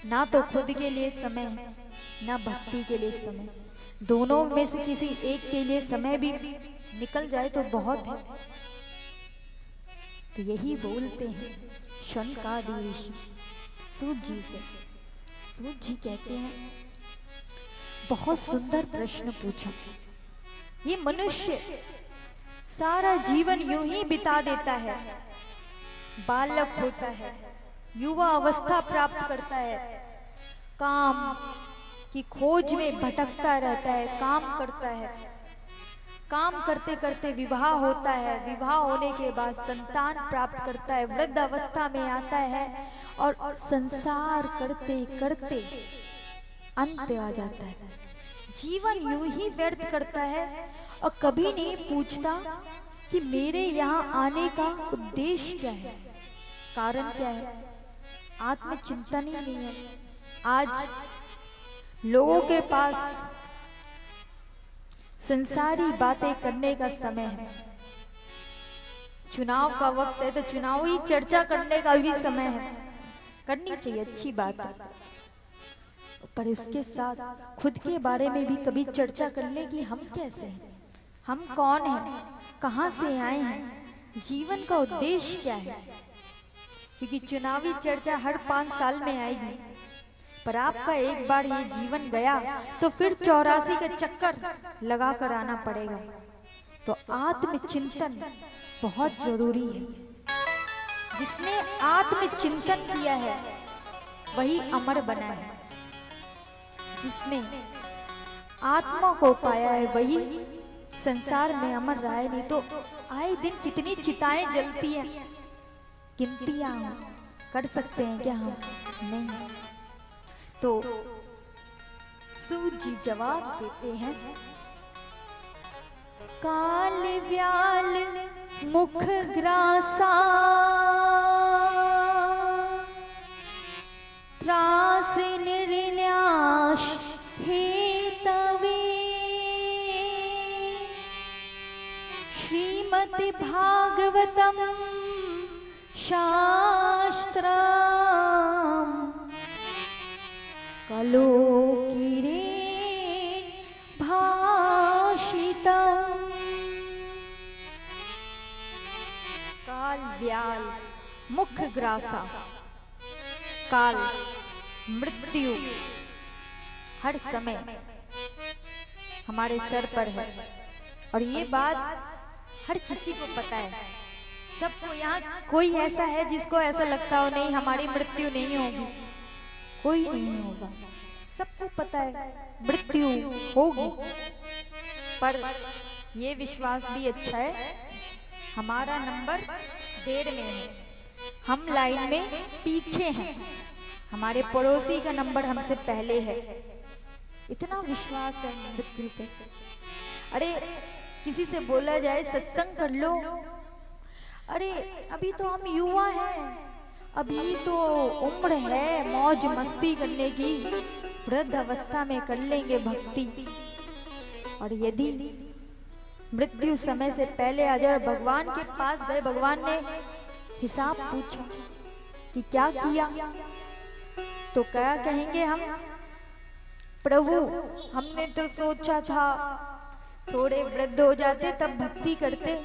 ना तो खुद के लिए समय, ना भक्ति के लिए समय। दोनों में से किसी एक के लिए समय भी निकल जाए तो बहुत है। तो यही बोलते हैं शौनकादि ऋषि सूत जी से। सूत जी कहते हैं, बहुत सुंदर प्रश्न पूछा। ये मनुष्य सारा जीवन यूं ही बिता देता है, बालक होता है, युवा अवस्था प्राप्त करता है, काम की खोज में भटकता रहता है, काम करता है, काम करते करते विवाह होता है, विवाह होने के बाद संतान प्राप्त करता है, वृद्ध अवस्था में आता है और संसार करते करते अंत आ जाता है। जीवन यूं ही व्यर्थ करता है और कभी नहीं पूछता कि मेरे यहाँ आने का उद्देश्य क्या है, कारण क्या है। आत्मचिंतन ही नहीं है। आज लोगों के पास संसारी बातें करने का समय है। चुनाव का वक्त है तो चुनावी चर्चा करने का भी समय है, करनी चाहिए, अच्छी बात है, पर उसके साथ खुद के बारे में भी कभी चर्चा कर ले कि हम कैसे हैं, हम कौन हैं, कहाँ से आए हैं, जीवन का उद्देश्य क्या है। क्योंकि चुनावी चर्चा हर 5 साल में आएगी, पर आपका एक बार ये जीवन गया तो फिर 84 का चक्कर लगा कर आना पड़ेगा। तो आत्मचिंतन बहुत जरूरी है। जिसने आत्मचिंतन किया है वही अमर बना है। जिसने आत्मा को पाया है वही संसार में अमर रहा है। नहीं तो आए दिन कितनी चिताएं जलती हैं, गिनतियां कर सकते हैं क्या हम? नहीं। तो सूत जी जवाब देते हैं, काल व्याल मुख ग्रासा त्रास निर्न्यास हेतवे श्रीमद् भागवतम शास्त्रम कलोकिरे भाषितम्। काल व्याल मुख ग्रासा, काल मृत्यु हर समय हमारे सर पर है और ये बात हर किसी को पता है। सबको यहाँ कोई ऐसा है जिसको ऐसा लगता हो नहीं हमारी मृत्यु नहीं होगी? कोई नहीं होगा, सबको पता है मृत्यु होगी। पर ये विश्वास भी अच्छा है, हमारा नंबर देर में है, हम लाइन में पीछे हैं, हमारे पड़ोसी का नंबर हमसे पहले है। इतना विश्वास है मृत्यु पे। अरे किसी से बोला जाए सत्संग कर लो, अरे अभी तो हम युवा हैं, अभी तो उम्र है मौज मस्ती करने की, वृद्ध अवस्था में कर लेंगे भक्ति। और यदि मृत्यु समय से पहले आ जाए, भगवान के पास गए, भगवान ने हिसाब पूछा कि क्या किया, तो क्या कहेंगे हम? प्रभु हमने तो सोचा था थोड़े वृद्ध हो जाते तब भक्ति करते,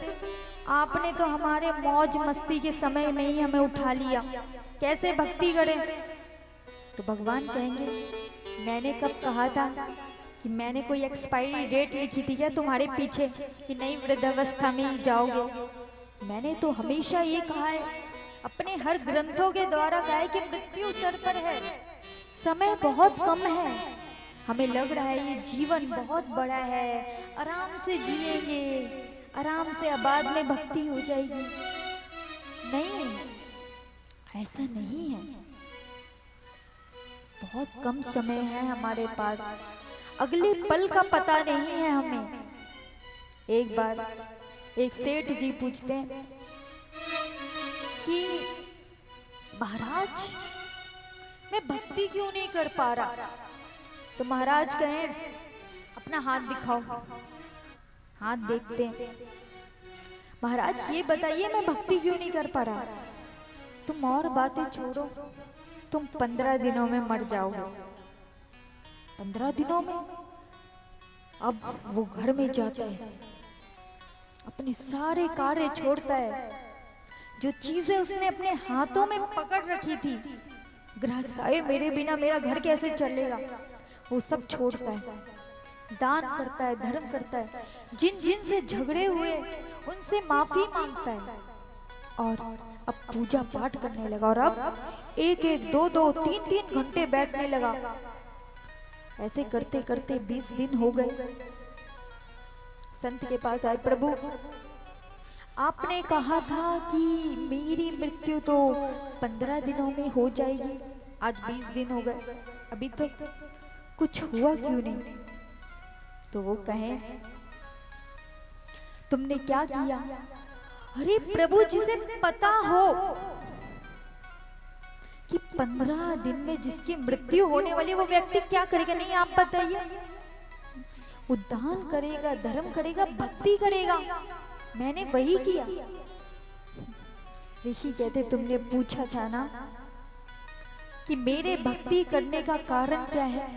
आपने तो हमारे मौज मस्ती के समय में ही हमें उठा लिया, कैसे भक्ति करें? तो भगवान कहेंगे मैंने कब कहा था कि मैंने कोई एक्सपायरी डेट लिखी थी क्या तुम्हारे पीछे कि नहीं वृद्धावस्था में ही जाओगे? मैंने तो हमेशा ये कहा है, अपने हर ग्रंथों के द्वारा कहा है कि मृत्यु सर पर है, समय बहुत कम है, हमें लग रहा है ये जीवन बहुत बड़ा है, आराम से जिएंगे, आराम से बाद में भक्ति हो जाएगी। नहीं, ऐसा नहीं है, बहुत कम समय है हमारे पास, अगले पल का पता नहीं है हमें। एक बार एक सेठ जी पूछते हैं कि महाराज मैं भक्ति क्यों नहीं कर पा रहा? तो महाराज कहें अपना हाथ दिखाओ। हाथ देखते हैं, महाराज ये बताइए मैं भक्ति क्यों नहीं कर पा रहा? तुम और बातें छोड़ो, तुम 15 दिनों में मर जाओगे। 15 दिनों में? अब वो घर में जाता है, अपने सारे कार्य छोड़ता है, जो चीजें उसने अपने हाथों में पकड़ रखी थी, गृहस्थ आए मेरे बिना मेरा घर कैसे चलेगा, वो सब छोड़ता है, दान करता है, धर्म करता है, जिन जिन से झगड़े हुए उनसे माफी मांगता है और अब पूजा पाठ करने लगा। और अब 1-1, 2-2, 3-3 घंटे बैठने लगा। ऐसे करते करते 20 दिन हो गए। संत के पास आए, प्रभु आपने कहा था कि मेरी मृत्यु तो 15 दिनों में हो जाएगी, आज 20 दिन हो गए, अभी तक कुछ हुआ क्यों नहीं? तो वो कहें तुमने क्या किया? अरे प्रभु जिसे पता हो कि 15 दिन में जिसकी मृत्यु होने वाली वो व्यक्ति क्या करेगा, नहीं आप बताइए। वो दान करेगा, धर्म करेगा, भक्ति करेगा, मैंने वही किया। ऋषि कहते तुमने पूछा था ना कि मेरे भक्ति करने का कारण क्या है?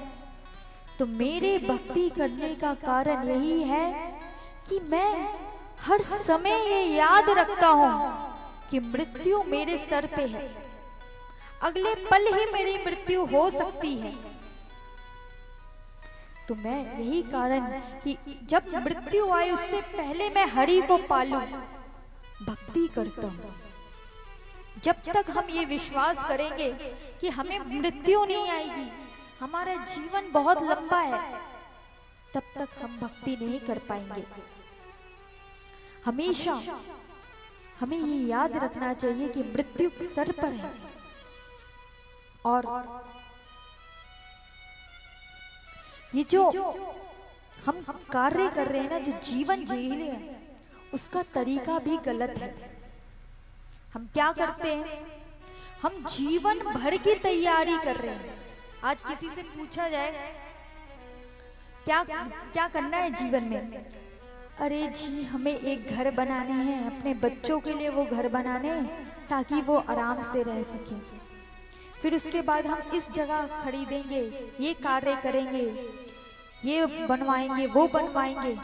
तो मेरे भक्ति करने का कारण यही है कि मैं हर समय ये याद रखता हूं कि मृत्यु मेरे सर पे है। अगले पल ही मेरी मृत्यु हो सकती है। तो मैं यही कारण कि जब मृत्यु आए उससे पहले मैं हरि को पालूं, भक्ति करता हूं। जब तक हम ये विश्वास करेंगे कि हमें मृत्यु नहीं आएगी, हमारा जीवन बहुत लंबा है, तब तक हम भक्ति नहीं कर पाएंगे। हमेशा हमें ये याद रखना चाहिए कि मृत्यु सर पर है, और ये जो हम कार्य कर रहे हैं ना, जो जीवन जी रहे हैं, उसका तरीका भी गलत है। हम क्या करते हैं, हम जीवन भर की तैयारी कर रहे हैं। आज किसी से पूछा जाए क्या क्या करना है जीवन में, अरे जी हमें एक घर बनाने हैं, अपने बच्चों के लिए वो घर बनाने हैं ताकि वो आराम से रह सके। फिर उसके बाद हम इस जगह खरीदेंगे, ये कार्य करेंगे, ये बनवाएंगे, वो बनवाएंगे।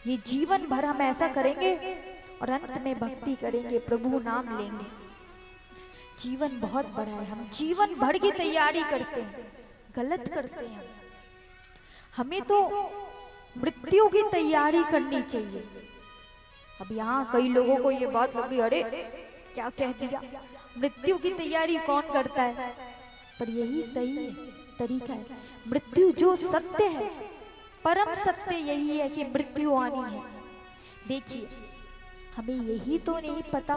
ये जीवन भर हम ऐसा करेंगे और अंत में भक्ति करेंगे, प्रभु नाम लेंगे। जीवन बहुत बड़ा है, हम जीवन भर की तैयारी करते हैं, गलत करते हैं। हमें तो मृत्यु की तैयारी करनी चाहिए। अब यहाँ कई लोगों को ये बात लगी, अरे क्या कह दिया, मृत्यु की तैयारी कौन करता है? पर यही सही तरीका है। मृत्यु जो सत्य है, परम सत्य यही है कि मृत्यु आनी है। देखिए, हमें यही तो नहीं पता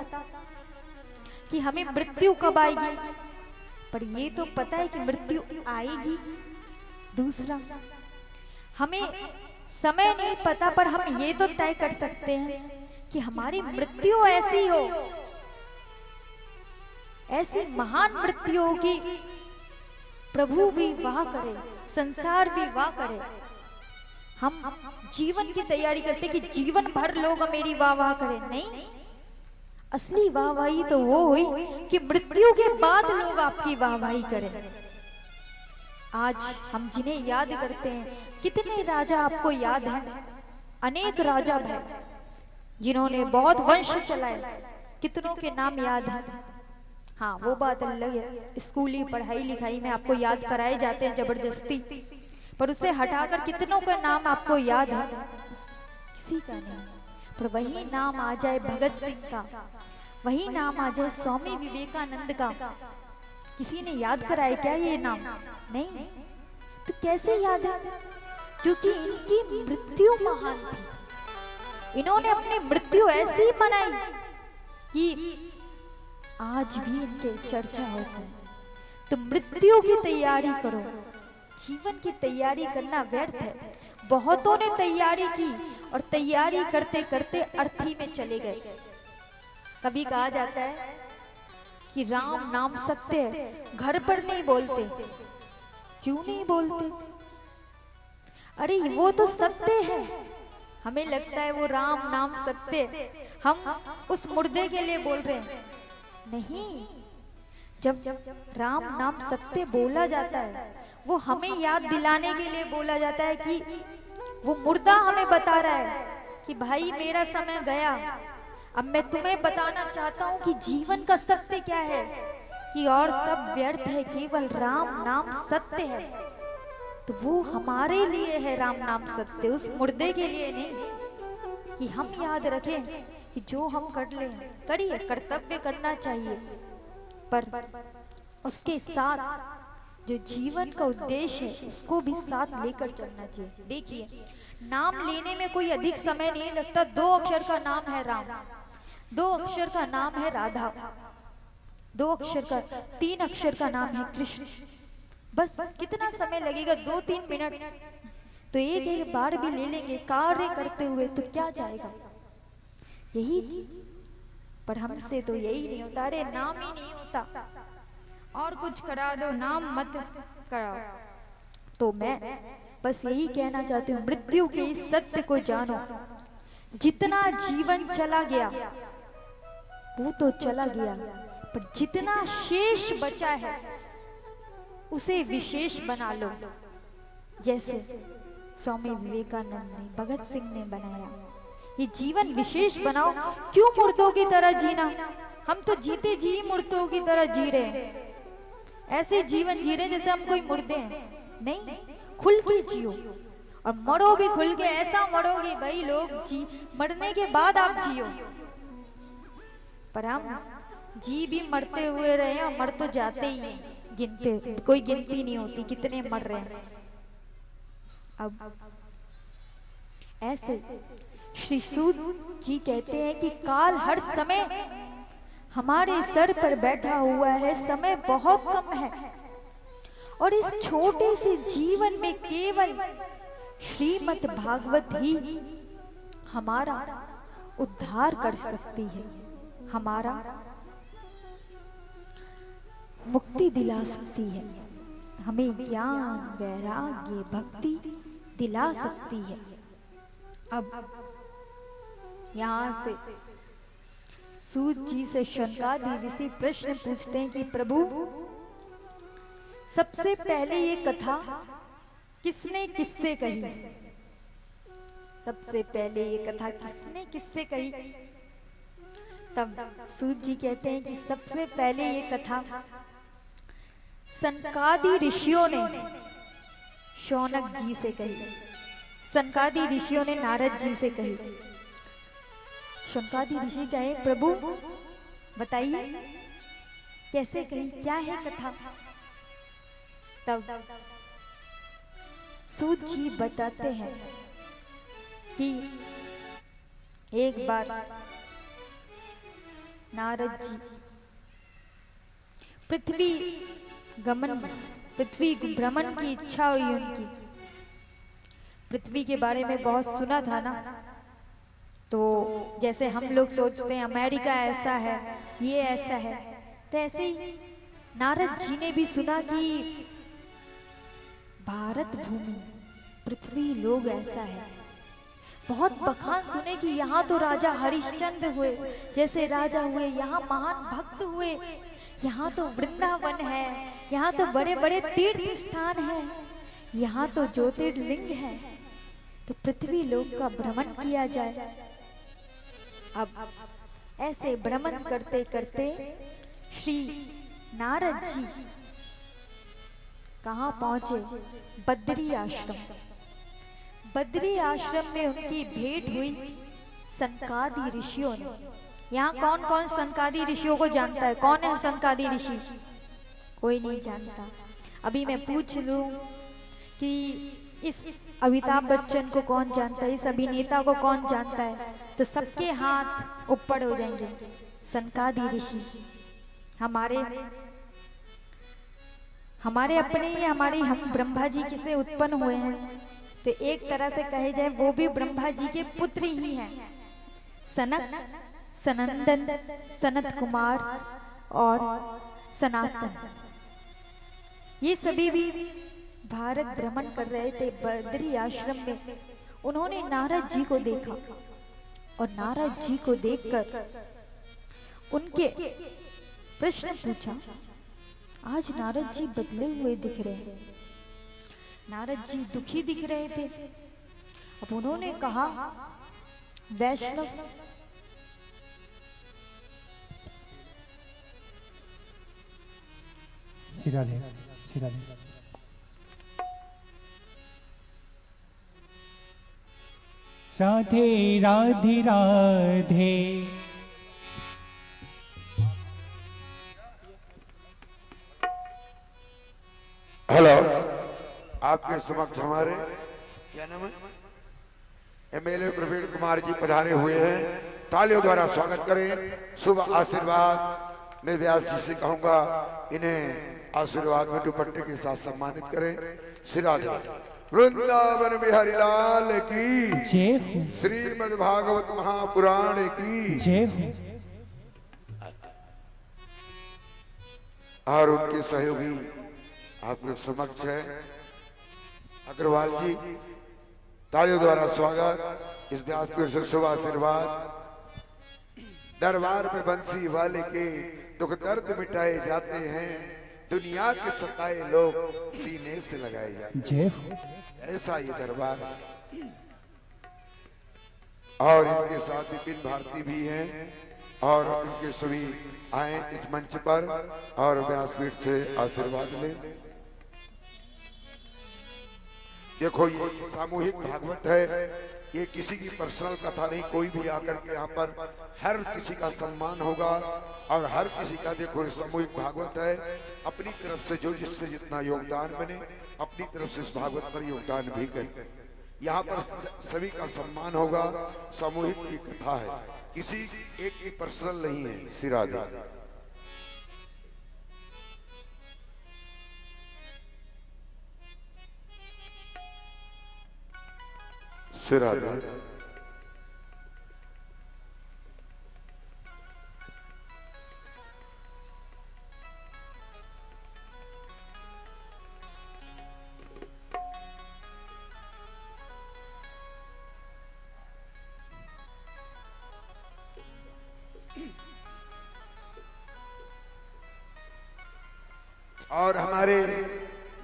कि हमें मृत्यु कब आएगी, पर ये तो पता है कि मृत्यु आएगी। दूसरा, हमें समय नहीं पता, पर हम ये तो तय कर सकते हैं कि हमारी मृत्यु ऐसी हो, ऐसी महान मृत्यु हो कि प्रभु भी वाह करे, संसार भी वाह करे। हम जीवन की तैयारी करते कि जीवन भर लोग मेरी वाह वाह करें, नहीं। असली वाहवाही तो वो हुई कि मृत्यु के बाद लोग आपकी वाहवाही करें। आज हम जिन्हें याद करते हैं, कितने राजा आपको याद हैं? अनेक राजा हैं जिन्होंने बहुत वंश चलाए, कितनों के नाम याद हैं? हाँ, वो बात अलग है, स्कूली पढ़ाई लिखाई में आपको याद कराए जाते हैं जबरदस्ती, पर उसे हटाकर कितनों का नाम आपको याद है? किसी का नहीं। पर वही नाम आ जाए भगत सिंह का, वही नाम आ जाए स्वामी विवेकानंद का, किसी ने याद कराए क्या ये नाम? नहीं। तो कैसे याद है? क्योंकि इनकी मृत्यु महान थी। इन्होंने अपनी मृत्यु ऐसी मनाई कि आज भी इनके चर्चा होती है। तो मृत्यु की तैयारी करो, जीवन की तैयारी करना व्यर्थ है। बहुतों ने तैयारी की और तैयारी करते करते अर्थी में चले गए। कभी कहा जाता है कि राम नाम सत्य है, घर पर नहीं बोलते। क्यों नहीं बोलते? अरे वो तो सत्य है, हमें लगता है वो राम नाम सत्य, हम उस मुर्दे के लिए बोल रहे हैं। नहीं, जब राम नाम सत्य बोला जाता है, वो हमें याद दिलाने के लिए बोला जाता है कि वो मुर्दा हमें बता रहा है कि भाई मेरा समय गया, अब मैं तुम्हें बताना चाहता हूं कि जीवन का सत्य क्या है, कि और सब व्यर्थ है, केवल राम नाम सत्य है। तो वो हमारे लिए है राम नाम सत्य, उस मुर्दे के लिए नहीं। कि हम याद रखें कि जो हम कर ले करिए, कर्तव्य करना चाहिए, पर उसके साथ जो जीवन का उद्देश्य है उसको भी साथ लेकर चलना चाहिए। देखिए, नाम लेने में कोई अधिक समय नहीं लगता। 2 अक्षर का नाम है राम, 2 अक्षर का नाम है राधा, 2 अक्षर का 3 अक्षर का नाम है कृष्ण। बस कितना समय लगेगा? 2-3 मिनट। तो एक एक बार भी ले लेंगे कार्य करते हुए तो क्या जाएगा? यही, पर हमसे तो यही नहीं होता। अरे नाम ही नहीं होता, और कुछ करा दो, नाम मत कराओ। तो मैं बस यही कहना चाहती हूँ, मृत्यु के इस सत्य को जानो। जितना जीवन चला गया वो तो चला गया, पर जितना शेष बचा है उसे विशेष बना लो, जैसे स्वामी विवेकानंद ने, भगत सिंह ने बनाया। ये जीवन विशेष बनाओ। क्यों मुर्दों की तरह जीना? हम तो जीते जी मुर्दों की तरह जी रहे हैं। ऐसे जीवन जी रहे जैसे हम कोई मुर्दे हैं। नहीं, खुल के जियो और मरो भी खुल के। ऐसा मरोगे भाई लोग जी, मरने के बाद आप जियो। पर हम जी भी मरते हुए रहे और मर तो जाते ही हैं, गिनते कोई गिनती नहीं होती कितने मर रहे हैं। अब ऐसे श्री सूत जी कहते हैं कि काल हर समय हमारे सर पर बैठा हुआ है, समय बहुत कम है और इस छोटे से जीवन में केवल श्रीमद् भागवत ही हमारा उद्धार कर सकती है, हमारा मुक्ति दिला सकती है, हमें ज्ञान वैराग्य भक्ति दिला सकती है। अब यहाँ से सूत जी से शौनकादि ऋषि प्रश्न पूछते हैं कि प्रभु सबसे पहले ये कथा किसने किससे कही? सबसे पहले ये कथा किसने किससे कही? तब सूत जी कहते हैं कि सबसे पहले ये कथा सनकादि ऋषियों ने शौनक जी से कही, सनकादि ऋषियों ने नारद जी से कही। शौनकादि ऋषि कहे प्रभु बताइए कैसे कही, क्या है कथा? तब सूत जी बताते हैं कि एक बार नारद जी पृथ्वी भ्रमण की इच्छा हुई उनकी। पृथ्वी के बारे में बहुत सुना था ना, तो जैसे हम लोग सोचते हैं अमेरिका ऐसा है, ये ऐसा है, तो ऐसे ही नारद जी ने भी सुना कि भारत भूमि पृथ्वी लोग ऐसा है। बहुत बखान सुने कि यहाँ तो राजा हरिश्चंद्र हुए जैसे राजा हुए, यहाँ महान भक्त हुए, यहाँ तो वृंदावन है, यहाँ तो बड़े बड़े तीर्थ स्थान है, यहाँ तो ज्योतिर्लिंग है, तो पृथ्वी लोक का भ्रमण किया जाए। अब ऐसे भ्रमण करते करते श्री नारद जी कहाँ पहुंचे? बद्री आश्रम। बद्री आश्रम में उनकी भेंट हुई सनकादि ऋषियों ने। यहाँ कौन कौन सनकादि ऋषियों को जानता है? कौन है सनकादि ऋषि? कोई नहीं जानता। अभी मैं पूछ लूं कि इस अमिताभ बच्चन को कौन जानता है, इस अभिनेता को कौन जानता है, तो सबके हाथ ऊपर हो जाएंगे। सनकादि ऋषि हमारे अपने हम ब्रह्मा जी से उत्पन्न हुए हैं, तो एक तरह से कहे जाए वो भी ब्रह्मा जी के पुत्र ही हैं। सनक, सनंदन, सनत कुमार और सनातन, ये सभी भी भारत भ्रमण कर रहे थे बद्री आश्रम में। उन्होंने नारद जी को देखा और नारद जी को देखकर उनके प्रश्न पूछा। आज नारद जी बदले हुए दिख रहे हैं, नारद जी दुखी दिख रहे थे। अब उन्होंने कहा वैष्णव सिराले राधे राधे राधे। हेलो, आपके समक्ष हमारे क्या नाम है एमएलए प्रवीण कुमार जी पधारे हुए हैं। तालियों द्वारा स्वागत करें। शुभ आशीर्वाद मैं व्यास जी से कहूंगा इन्हें आशीर्वाद में दुपट्टे के साथ सम्मानित करें। श्री राधे वृंदावन बिहारी लाल की जय, श्रीमद् भागवत महापुराण की जय। और उनके सहयोगी आपके समक्ष है अग्रवाल जी। तालियों द्वारा स्वागत। इस व्यासपीठ से शुभ आशीर्वाद। दरबार में बंसी वाले के दुख दर्द मिटाए जाते हैं, दुनिया के सताए लोग सीने से लगाए जाते जय। ऐसा ये दरबार है। और इनके साथ विपिन भारती भी हैं। और इनके सभी आए इस मंच पर और व्यासपीठ से आशीर्वाद लें। देखो ये सामूहिक भागवत है, ये किसी की पर्सनल कथा नहीं। कोई भी आकर के यहाँ पर हर किसी का सम्मान होगा और हर किसी का, देखो ये सामूहिक भागवत है। अपनी तरफ से जो जिससे जितना योगदान बने अपनी तरफ से इस भागवत पर योगदान भी करें। यहाँ पर सभी का सम्मान होगा, सामूहिक की कथा है, किसी एक की पर्सनल नहीं है। श्री राधे। श्री राधे। और हमारे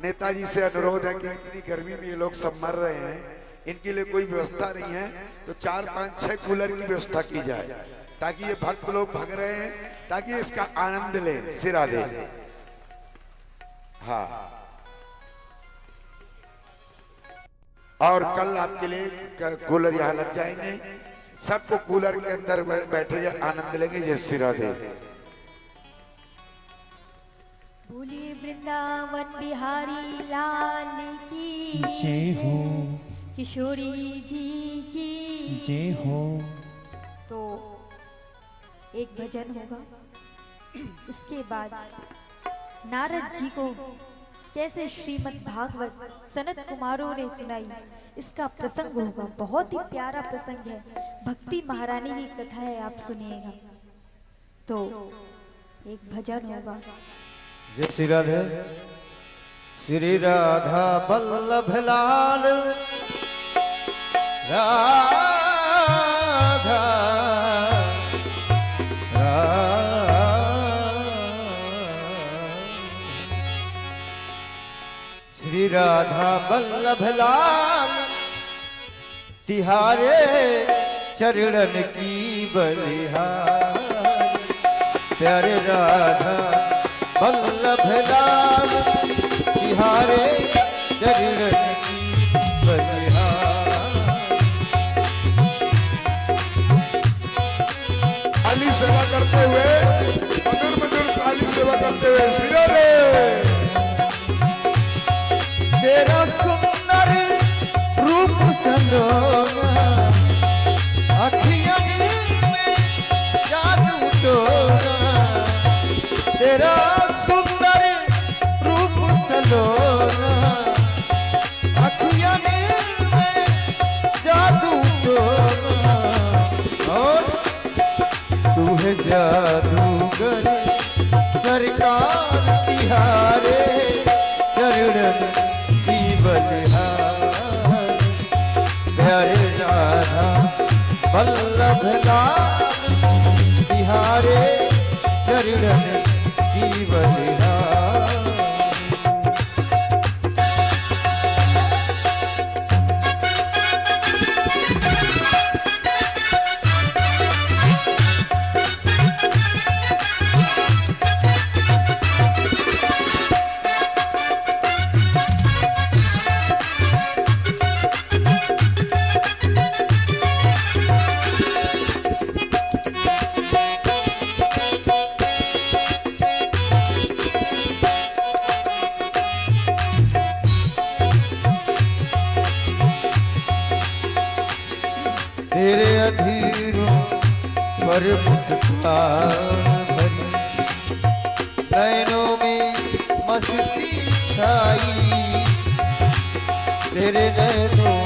नेताजी से अनुरोध है कि इतनी गर्मी में ये लोग सब मर रहे हैं, इनके लिए कोई व्यवस्था नहीं है तो 4, 5, 6 कूलर की व्यवस्था की जाए ताकि ये भक्त लोग भग रहे हैं ताकि इसका आनंद ले। श्री राधे। हाँ, और कल आपके लिए कूलर यहाँ लग जाएंगे, सबको कूलर के अंदर बैठे आनंद लेंगे। जय श्री राधे। बोले वृंदावन बिहारी लाल की जय हो, किशोरी जी की जय हो। तो एक भजन होगा, उसके बाद नारद जी को कैसे श्रीमद् भागवत सनत कुमारों ने सुनाई, इसका प्रसंग होगा। बहुत ही प्यारा प्रसंग है, भक्ति महारानी की कथा है, आप सुनिएगा। तो एक भजन होगा। जय श्री राधे। श्री राधा वल्लभ लाल राधा श्री राधा वल्लभ लाल तिहारे चरणन की बलिहार। प्यारे राधा वल्लभ लाल तिहारे चरणन की बलिहार। ताली सेवा करते हुए, मधुर मधुर ताली सेवा करते हुए श्री राधे। तेरा सुंदर रूप संलोना, अखियां में जादू टोना। तेरा सुंदर रूप संलोना, अखियां में जादू टोना। और तू है जादूगर सरकार तिहारे चरण की बलिहार। प्यारे राधा वल्लभ लाल तिहारे चरण की बलिहार। तेरे अधीरों पर मुस्कान भरी, नैनों में मस्ती छाई। तेरे नैनों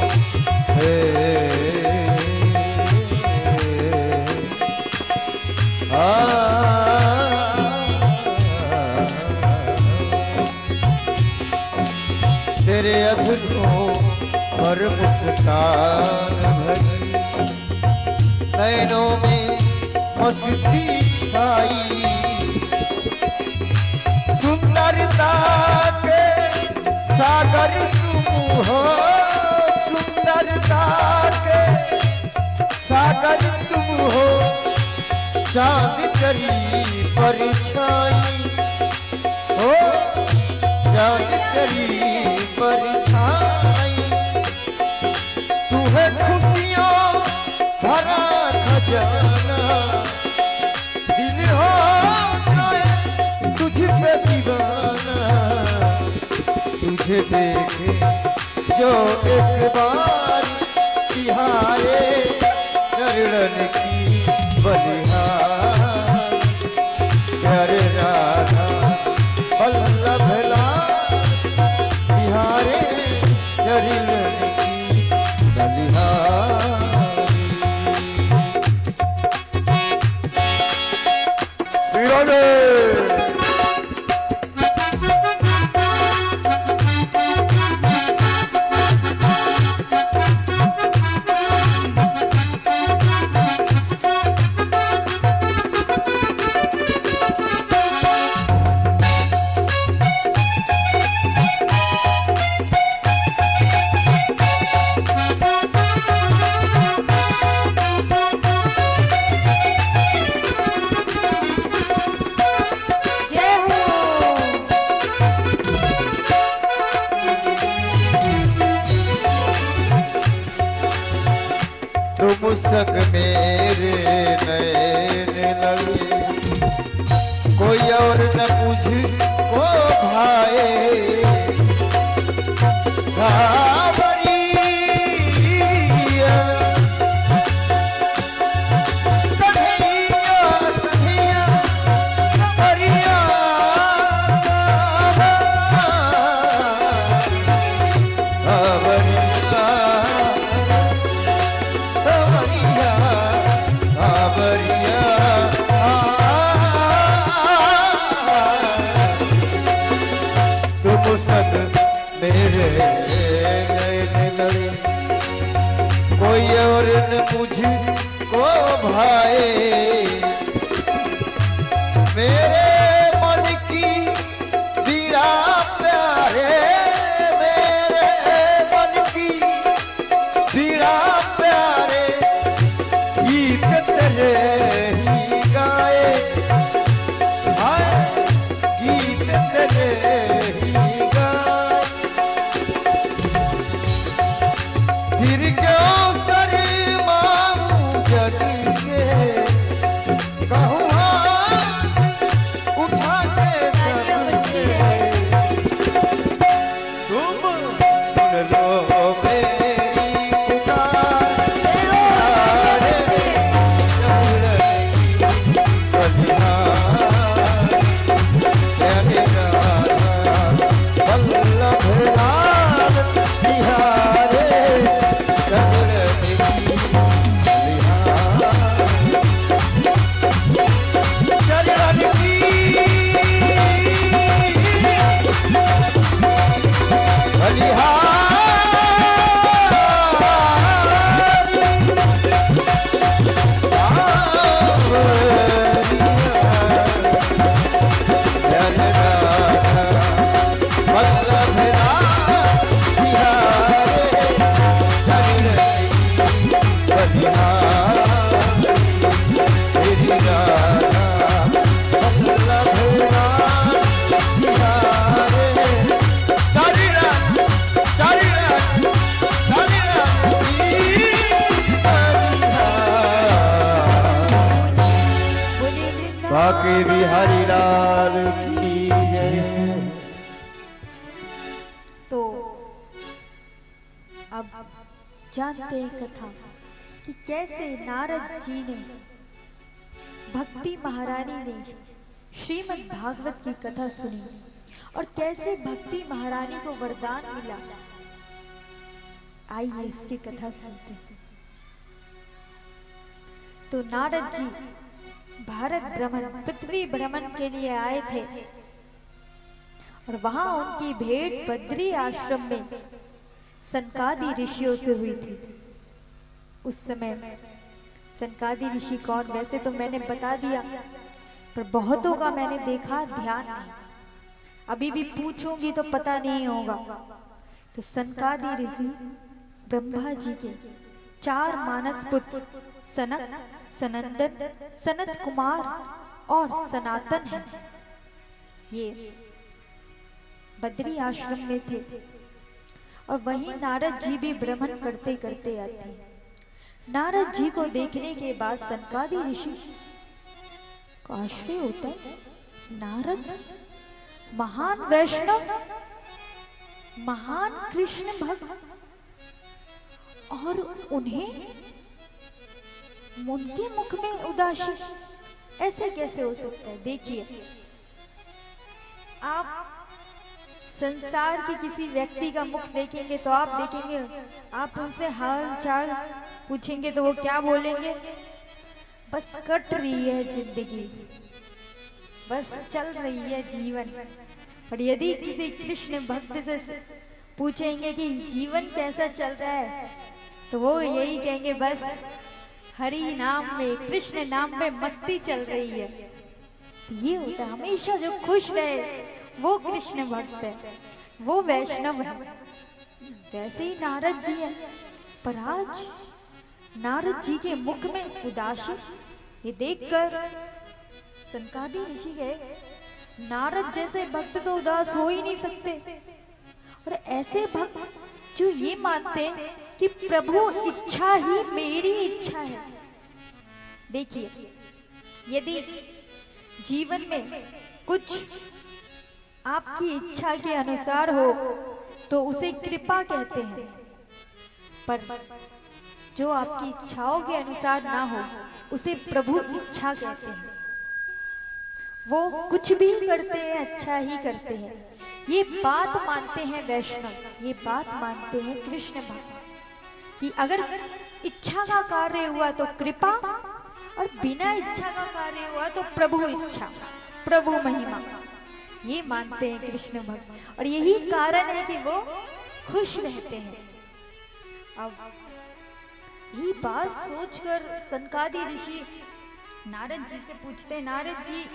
तेरे अधरों पर मुस्कान भरी, नैनों में मस्ती छाई। सुंदरता के सागर तुम हो, सुंदरता के सागर तुम हो। चांद करी परछाई हो चांद करी परछाई तू है खुशियों भरा खजाना दिल हो जाए तुझ पे दीवाना तुझे देखे जो एक बार तिहारे चरण की बलिहार प्यारे राधा वल्लभ लाल तिहारे चरण की बलिहार विरोधे जय हो। तुम सग मेरे नैन लड़े कोई और न मुझको भाए सावरिया कन्हैया कन्हैया सावरिया सावरिया सावरिया तुम सग मेरे नैन लड़े कोई और न मुझको भाए मेरे मन की पीड़ा प्यारे मेरे मन की पीड़ा प्यारे गीत तेरे ही गाए हाय गीत तेरे ही गाए फिर क्यों शर्माऊं जग से कहूँ हाथ उठा के सबसे तुम सुन लो मेरी पुकार प्यारे चरण की बलिहार प्यारे राधा वल्लभ लाल तिहारे चरण की बलिहार चरण की बाकी बिहारी लाल की जय। तो अब जानते हैं कथा कि कैसे नारद जी ने भक्ति महारानी ने श्रीमद् भागवत की कथा सुनी और कैसे भक्ति महारानी को वरदान मिला। आइए उसकी कथा सुनते हैं। तो नारद जी भारत भ्रमण पृथ्वी भ्रमण के लिए आए थे और वहां उनकी भेंट बद्री आश्रम में सनकादि ऋषियों से हुई थी। उस समय सनकादि ऋषि कौन, वैसे तो मैंने बता दिया पर बहुतों का मैंने देखा ध्यान नहीं, अभी भी पूछूंगी तो पता नहीं होगा। तो सनकादि ऋषि ब्रह्मा जी के 4 मानस पुत्र सनक, सनंदन, सनत कुमार और सनातन हैं। ये बद्री आश्रम में थे और वहीं नारद जी भी भ्रमण करते करते आते हैं। नारद जी को देखने के बाद सनकादि ऋषि को आश्चर्य होता है, नारद महान वैष्णव, महान कृष्ण भक्त, और उन्हें उनके मुख में उदासी, ऐसे कैसे हो सकता है? देखिए, आप संसार के किसी व्यक्ति का मुख देखेंगे तो आप देखेंगे, आप उनसे हाल चाल पूछेंगे तो वो क्या बोलेंगे? बस कट रही है जिंदगी, बस चल रही है जीवन। पर यदि किसी कृष्ण भक्त से पूछेंगे कि जीवन कैसा चल रहा है, तो वो यही कहेंगे, बस हरि नाम में, कृष्ण नाम में मस्ती चल रही है। ये होता है, हमेशा जो खुश रहे वो कृष्ण भक्त है, वो वैष्णव है। वैसे ही नारद जी है, पर आज नारद जी के मुख में उदासी, ये देखकर सनकादि ऋषि गए, नारद जैसे भक्त तो उदास हो ही नहीं सकते। और ऐसे भक्त जो ये मानते हैं कि प्रभु इच्छा ही मेरी इच्छा है। देखिए, यदि जीवन में कुछ आपकी इच्छा के अनुसार हो तो उसे कृपा कहते हैं, पर जो आपकी इच्छाओं के अनुसार ना हो उसे प्रभु इच्छा कहते हैं। वो कुछ भी करते हैं अच्छा ही करते हैं। ये बात मानते हैं वैष्णव, ये बात मानते हैं कृष्ण भक्त कि अगर इच्छा का कार्य हुआ तो कृपा, और बिना इच्छा का कार्य हुआ तो प्रभु इच्छा, प्रभु महिमा। ये मानते हैं कृष्ण भक्त, और यही कारण है कि वो खुश रहते हैं। अब ये बात सोचकर सनकादि ऋषि नारद जी से पूछते हैं, नारद जी,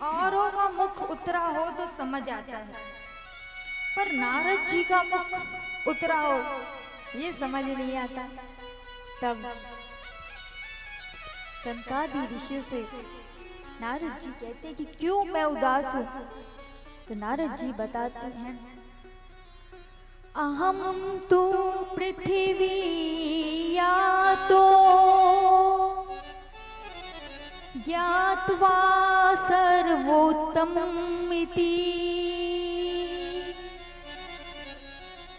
औरों का मुख उतरा हो तो समझ आता है, पर नारद जी का मुख उतरा हो ये समझ नहीं आता। तब सनकादि ऋषियों से नारद जी कहते हैं कि क्यों मैं उदास हूं? तो नारद जी बताते हैं, अहम तु पृथ्वी यातो ज्ञात्वा सर्वोत्तमम् इति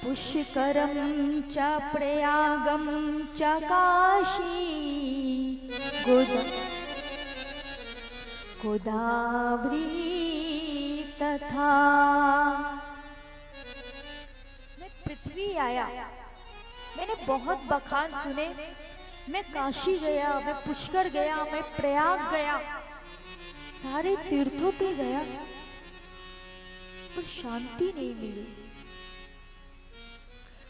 पुष्करं च प्रयागं च काशी गोदावरी तथा। मैं पृथ्वी आया, मैंने बहुत बखान सुने, मैं काशी गया, मैं पुष्कर गया, मैं प्रयाग गया, सारे तीर्थों पे गया, पर शांति नहीं मिली,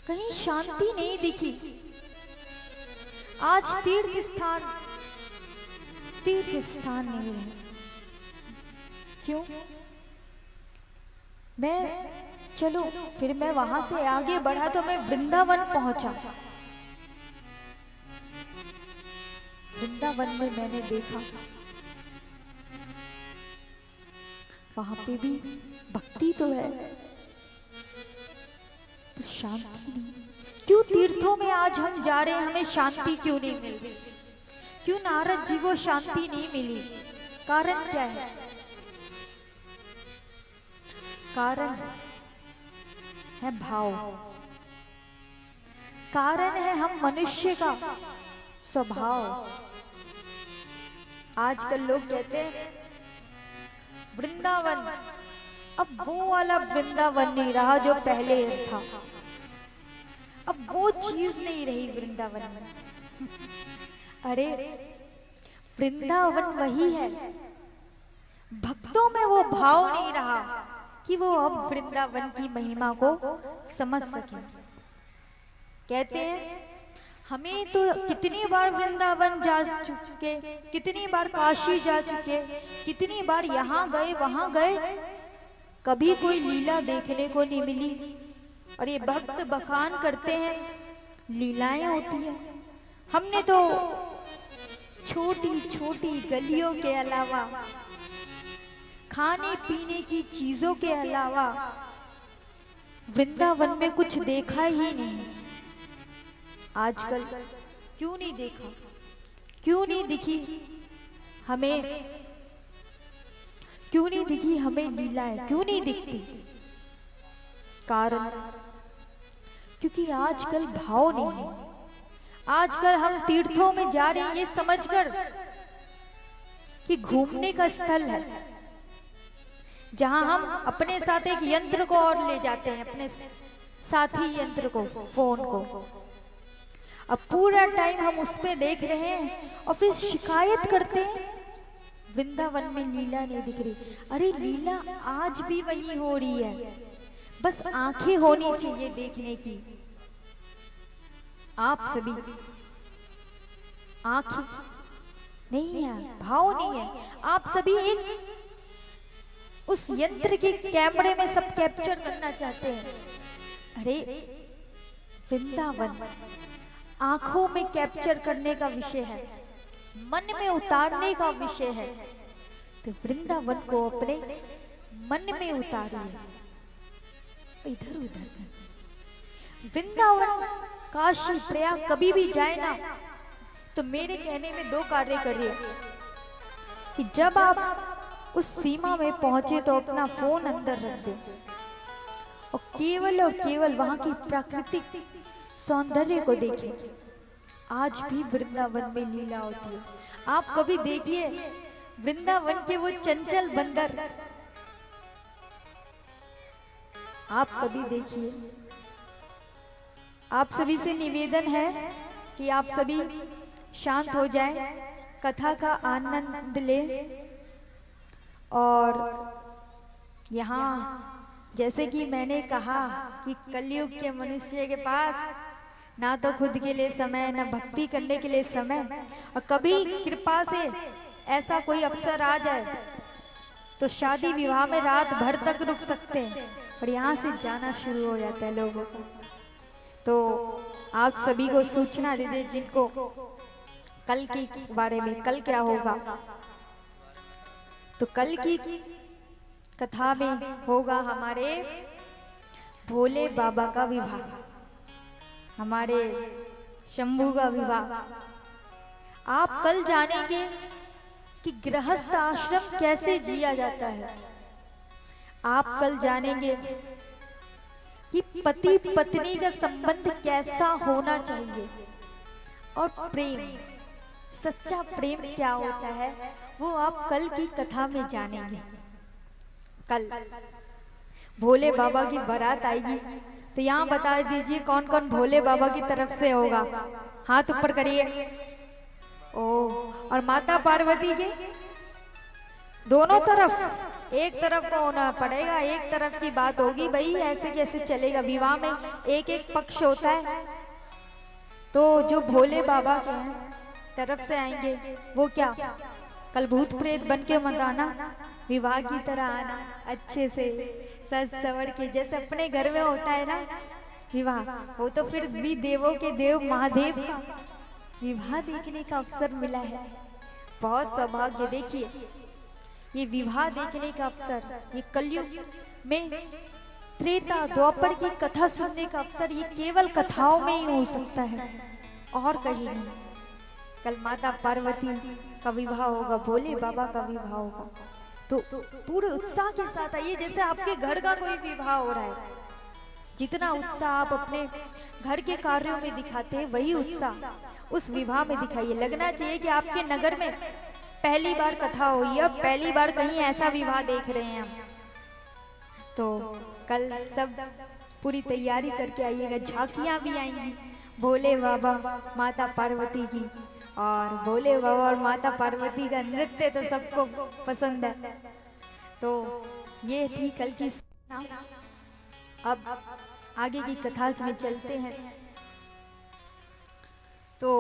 कहीं शांति नहीं दिखी। आज तीर्थ स्थान नहीं रहे। क्यों? चलो फिर मैं वहां से आगे बढ़ा तो मैं वृंदावन पहुंचा। वृंदावन में मैंने देखा वहां पे भी भक्ति तो है, पर शांति नहीं। क्यों तीर्थों में आज हम जा रहे हैं, हमें शांति क्यों नहीं मिल रही? क्यों नारद जी को शांति नहीं मिली? कारण क्या है? कारण है भाव, कारण है हम मनुष्य का स्वभाव। आजकल लोग कहते हैं वृंदावन, अब वो वाला वृंदावन नहीं रहा जो पहले था, अब वो चीज नहीं रही वृंदावन में। अरे वृंदावन वही है, भक्तों में वो भाव नहीं रहा कि वो अब वृंदावन की महिमा को समझ सके। कहते हैं हमें तो कितनी बार वृंदावन जा चुके, कितनी बार काशी जा चुके, कितनी बार यहाँ गए वहां गए, कभी कोई लीला देखने को नहीं मिली। और ये भक्त बखान करते हैं लीलाएं होती है। हमने तो छोटी छोटी गलियों के अलावा, खाने पीने की चीजों के अलावा वृंदावन में कुछ देखा ही नहीं। आजकल क्यों नहीं देखा, क्यों नहीं दिखी हमें, क्यों नहीं दिखी हमें लीलाएं, क्यों नहीं दिखती? कारण क्योंकि आजकल भाव नहीं है। आजकल हम तीर्थों में जा रहे हैं ये समझकर कि घूमने का स्थल है, जहां हम अपने साथ एक यंत्र को और ले जाते हैं, अपने साथी यंत्र को, फोन को। अब पूरा टाइम हम उस पे देख रहे हैं और फिर शिकायत करते हैं वृंदावन में लीला नहीं दिख रही। अरे लीला आज भी वही हो रही है, बस आंखें होनी चाहिए देखने की। आप सभी आंखें नहीं है, भाव नहीं है, आप सभी एक उस यंत्र के कैमरे में सब कैप्चर करना चाहते हैं। अरे वृंदावन आंखों में कैप्चर करने का विषय है, मन में उतारने का विषय है। तो वृंदावन को अपने मन में उतारिए, इधर उधर। वृंदावन काशी प्रयाग कभी भी जाए ना, तो मेरे कहने में दो कार्य करिए कि जब आप उस सीमा में पहुंचे तो अपना फोन अंदर रख दे और केवल वहां की प्राकृतिक सौंदर्य को देखें। आज भी वृंदावन में लीला होती है। आप कभी देखिए वृंदावन के वो चंचल बंदर, आप कभी देखिए। आप सभी से निवेदन है कि आप सभी शांत हो जाएं, कथा का आनंद ले। और यहाँ जैसे कि मैंने कहा कि कलयुग के मनुष्य के पास ना तो खुद के लिए समय, ना भक्ति करने के लिए समय, और कभी कृपा से ऐसा कोई अवसर आ जाए तो शादी विवाह में रात भर तक रुक सकते हैं, और यहाँ से जाना शुरू हो जाता है लोगों को। तो आप सभी को सूचना दे दे जिनको कल के बारे में, कल क्या होगा। तो कल की कथा में होगा हमारे भोले बाबा का विवाह, हमारे शंभू का विवाह। आप कल जानेंगे कि गृहस्थ आश्रम कैसे जिया जाता है। आप कल जानेंगे कि पति पत्नी का संबंध कैसा होना चाहिए, और प्रेम, सच्चा प्रेम क्या होता है, वो आप कल की कथा में जानेंगे। कल भोले बाबा की बारात आएगी, तो यहाँ बता दीजिए कौन कौन भोले बाबा की तरफ से होगा, हाथ ऊपर करिए। ओ, और माता पार्वती के दोनों तरफ, एक तरफ को होना पड़ेगा, एक तरफ की बात होगी भाई, ऐसे कैसे चलेगा। विवाह में एक एक पक्ष होता है, तो जो भोले बाबा के तरफ से आएंगे वो क्या, कल भूत प्रेत बन के मत आना, विवाह की तरह आना, अच्छे से सज सवर के, जैसे अपने घर में होता है ना विवाह। वो तो फिर भी देवों के देव महादेव का विवाह देखने का अवसर मिला है, बहुत सौभाग्य। देखिए ये विवाह देखने का अवसर, ये कलयुग में त्रेता द्वापर की कथा सुनने का अवसर, ये केवल कथाओं में ही हो सकता है और कहीं नहीं। कल माता पार्वती का विवाह होगा, भोले बाबा का विवाह होगा, तो पूरे उत्साह के साथ आइए, जैसे आपके घर का कोई विवाह हो रहा है। जितना उत्साह आप अपने घर के कार्यों में दिखाते हैं, वही उत्साह उस विवाह में दिखाइए। लगना चाहिए कि आपके नगर में पहली बार कथा हुई है, पहली बार कहीं ऐसा विवाह देख रहे हैं हम। तो कल सब पूरी तैयारी करके आइएगा, झांकियां भी आएंगी भोले बाबा माता पार्वती की, और भोले बाबा और माता पार्वती का नृत्य तो सबको पसंद है। तो ये थी कल की सूचना। अब आगे की कथा में चलते हैं। तो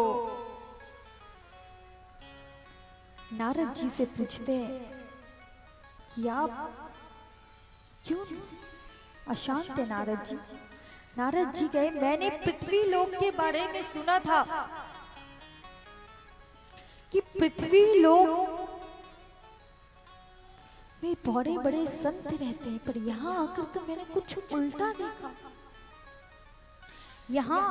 नारद जी से पूछते हैं कि आप क्यों अशांत है नारद जी। नारद जी कहे, मैंने पृथ्वी लोक के बारे में सुना था कि पृथ्वी लोक में बड़े बड़े संत रहते हैं, पर यहाँ आकर तो मैंने कुछ उल्टा देखा। यहाँ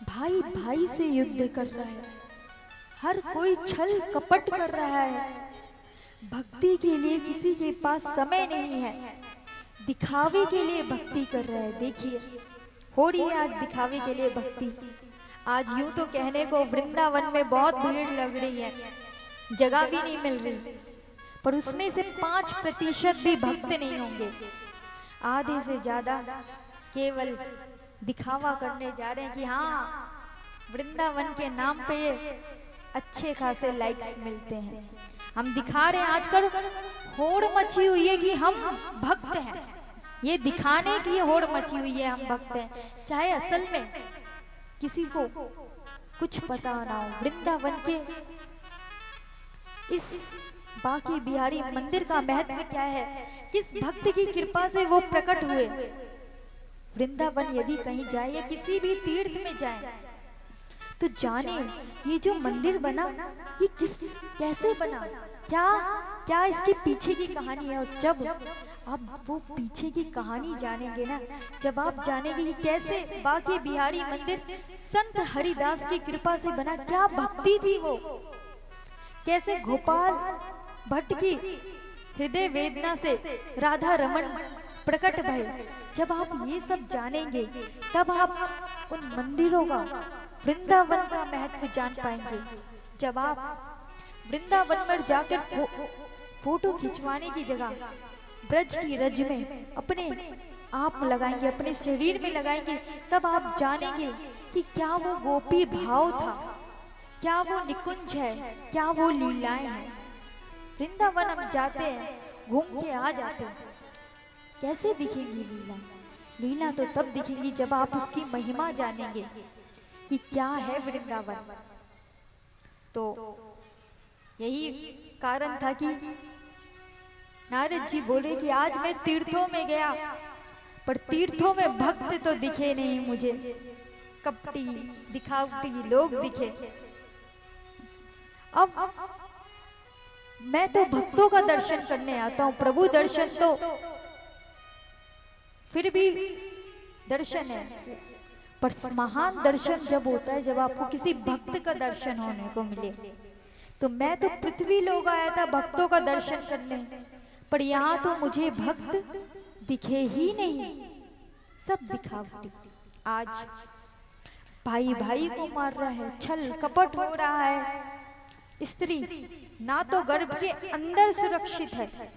भाई भाई से युद्ध कर रहा है, हर कोई छल कपट कर रहा है। भक्ति के लिए किसी के पास समय नहीं है, दिखावे के लिए भक्ति कर रहा है। देखिए हो रही है आज दिखावे के लिए भक्ति। आज यूं तो कहने को वृंदावन में बहुत भीड़ लग रही है, जगह भी नहीं मिल रही, पर उसमें से 5% भी भक्त नहीं होंगे। आधे से ज्यादा केवल दिखावा करने जा रहे हैं कि हाँ वृंदावन के नाम पे अच्छे खासे लाइक्स मिलते हैं, हम दिखा रहे हैं। आजकल होड़ मची हुई है कि हम भक्त हैं, ये दिखाने की होड़ मची हुई है हम भक्त हैं, चाहे असल में किसी को कुछ पता ना हो। वृंदावन के इस बांके बिहारी मंदिर का महत्व क्या है, किस भक्त की कृपा से वो प्रकट हुए। वृंदावन यदि कहीं जाए या किसी भी तीर्थ में जाए तो जाने ये जो मंदिर बना ये कैसे बना, क्या इसके पीछे की कहानी है। और जब आप वो पीछे की कहानी जानेंगे ना, जब आप जानेंगे कि कैसे बांके बिहारी मंदिर संत हरिदास की कृपा से बना, क्या भक्ति थी वो, कैसे गोपाल भट्ट की हृदय वेदना से राधा रमन प्रकट भय, जब आप ये सब जानेंगे तब आप उन मंदिरों का, वृंदावन का महत्व जान पाएंगे। जब आप वृंदावन में जाकर फोटो खिंचवाने की जगह ब्रज की रज में अपने आप लगाएंगे, अपने शरीर में लगाएंगे, तब आप जानेंगे कि क्या वो गोपी भाव था, क्या वो निकुंज है, क्या वो लीलाएं हैं। वृंदावन हम जाते हैं, घूम के आ जाते हैं, कैसे दिखेंगी लीला? लीला तो तब दिखेंगी जब आप उसकी महिमा जानेंगे कि क्या है वृंदावन। तो यही कारण था कि नारद जी बोले कि आज मैं तीर्थों में गया, पर तीर्थों में भक्त तो दिखे नहीं मुझे, कपटी दिखावटी लोग दिखे। अब मैं तो भक्तों का दर्शन करने आता हूं, प्रभु दर्शन तो फिर भी दर्शन है, पर महान दर्शन जब होता है जब आपको किसी भक्त का दर्शन होने को मिले। तो मैं तो पृथ्वी लोग आया था भक्तों का दर्शन करने, पर यहाँ तो मुझे भक्त दिखे ही नहीं, सब दिखावटी। आज भाई भाई को मार रहा है, छल कपट हो रहा है। स्त्री ना तो गर्भ के अंदर सुरक्षित है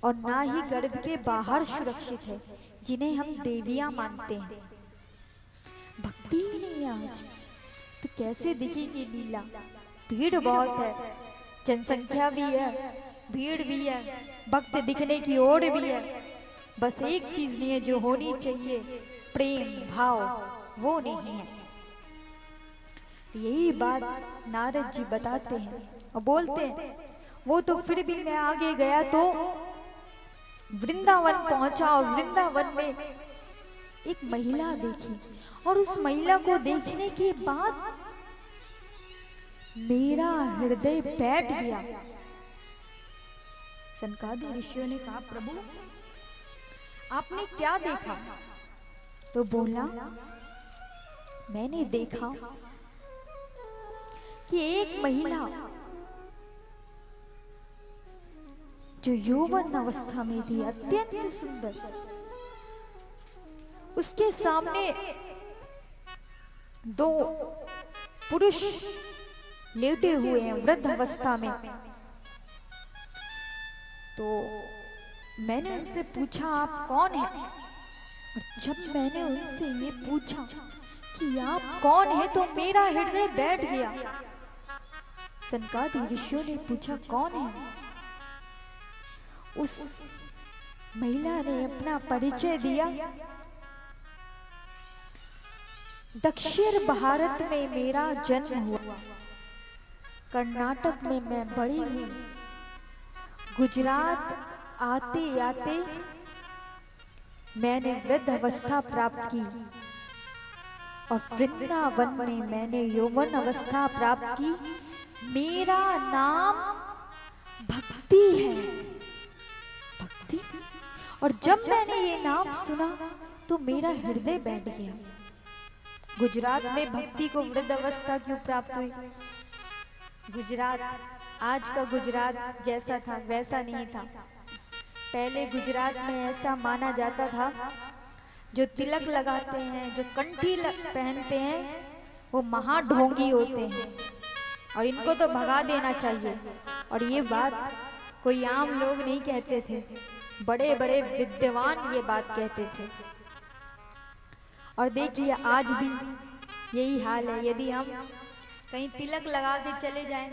और ना ही गर्भ के बाहर सुरक्षित है, जिन्हें हम देवियां मानते हैं। भक्ति ही नहीं है आज, तो कैसे दिखेगी लीला? भीड़ बहुत है, जनसंख्या भी है, भीड़ भी है, भक्त दिखने की ओर भी है, बस एक चीज नहीं है जो होनी चाहिए, प्रेम भाव, वो नहीं है। यही बात नारद जी बताते हैं और बोलते हैं वो तो फिर भी मैं आगे गया तो वृंदावन पहुंचा और वृंदावन में एक महिला देखी, और उस महिला को देखने के बाद मेरा हृदय बैठ गया। सनकादि ऋषियों ने कहा प्रभु आपने क्या देखा? तो बोला मैंने देखा कि एक महिला जो यौवन अवस्था में थी, अत्यंत सुंदर, उसके सामने दो पुरुष लेटे हुए हैं वृद्ध अवस्था में। तो मैंने उनसे पूछा आप कौन हैं? और जब मैंने उनसे ये पूछा कि आप कौन हैं, तो मेरा हृदय बैठ गया। सनकादि ऋषियों ने पूछा कौन है? उस महिला ने अपना परिचय दिया। दक्षिण भारत में मेरा जन्म हुआ, कर्नाटक में मैं बड़ी हुई, गुजरात आते आते मैंने वृद्ध अवस्था प्राप्त की, और वृंदावन में मैंने यौवन अवस्था प्राप्त की। मेरा नाम भक्ति है, भक्ति। और जब मैंने ये नाम सुना तो मेरा हृदय बैठ गया। गुजरात में भक्ति को वृद्ध अवस्था क्यों प्राप्त हुई? गुजरात, आज का गुजरात जैसा था वैसा नहीं था। पहले गुजरात में ऐसा माना जाता था, जो तिलक लगाते हैं, जो कंठी पहनते हैं, वो महाढोंगी होते हैं और इनको तो भगा देना चाहिए। और ये बात कोई आम लोग नहीं कहते थे, बड़े बड़े विद्वान ये बात कहते थे। और देखिए आज भी यही हाल है। यदि हम कहीं तिलक लगा के चले जाएं,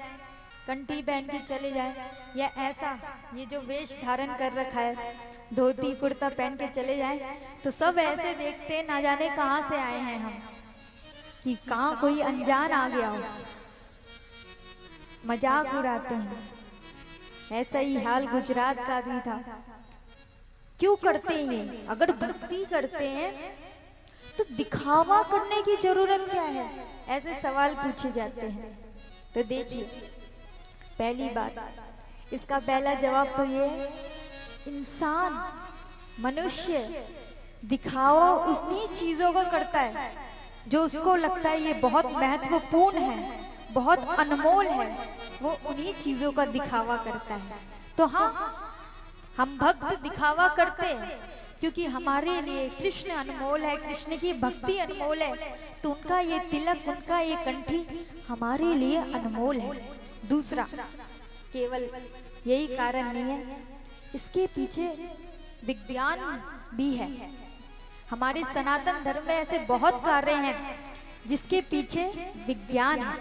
कंठी पहन के चले जाएं, या ऐसा ये जो वेश धारण कर रखा है, धोती कुर्ता पहन के चले जाएं, तो सब ऐसे देखते ना जाने कहाँ से आए हैं हम, कि कहाँ कोई अनजान आ गया हो, मजाक उड़ाते हैं। ऐसा ही हाल गुजरात का भी था। क्यों करते हैं ये? अगर भक्ति करते हैं तो दिखावा करने की जरूरत क्या है? ऐसे सवाल पूछे जाते हैं। तो देखिए, पहली बात, इसका पहला जवाब तो ये है, इंसान, मनुष्य दिखावा उन्हीं चीजों का करता है जो उसको लगता है ये बहुत महत्वपूर्ण है, बहुत अनमोल है, वो उन्हीं चीजों का दिखावा करता है। तो हाँ, हम भक्त दिखावा करते हैं क्योंकि हमारे लिए कृष्ण अनमोल है, कृष्ण की भक्ति अनमोल है, तो उनका ये तिलक, उनका ये कंठी हमारे लिए अनमोल है। दूसरा, केवल यही कारण नहीं है, इसके पीछे विज्ञान भी है। हमारे सनातन धर्म में ऐसे बहुत कार्य हैं जिसके पीछे विज्ञान है।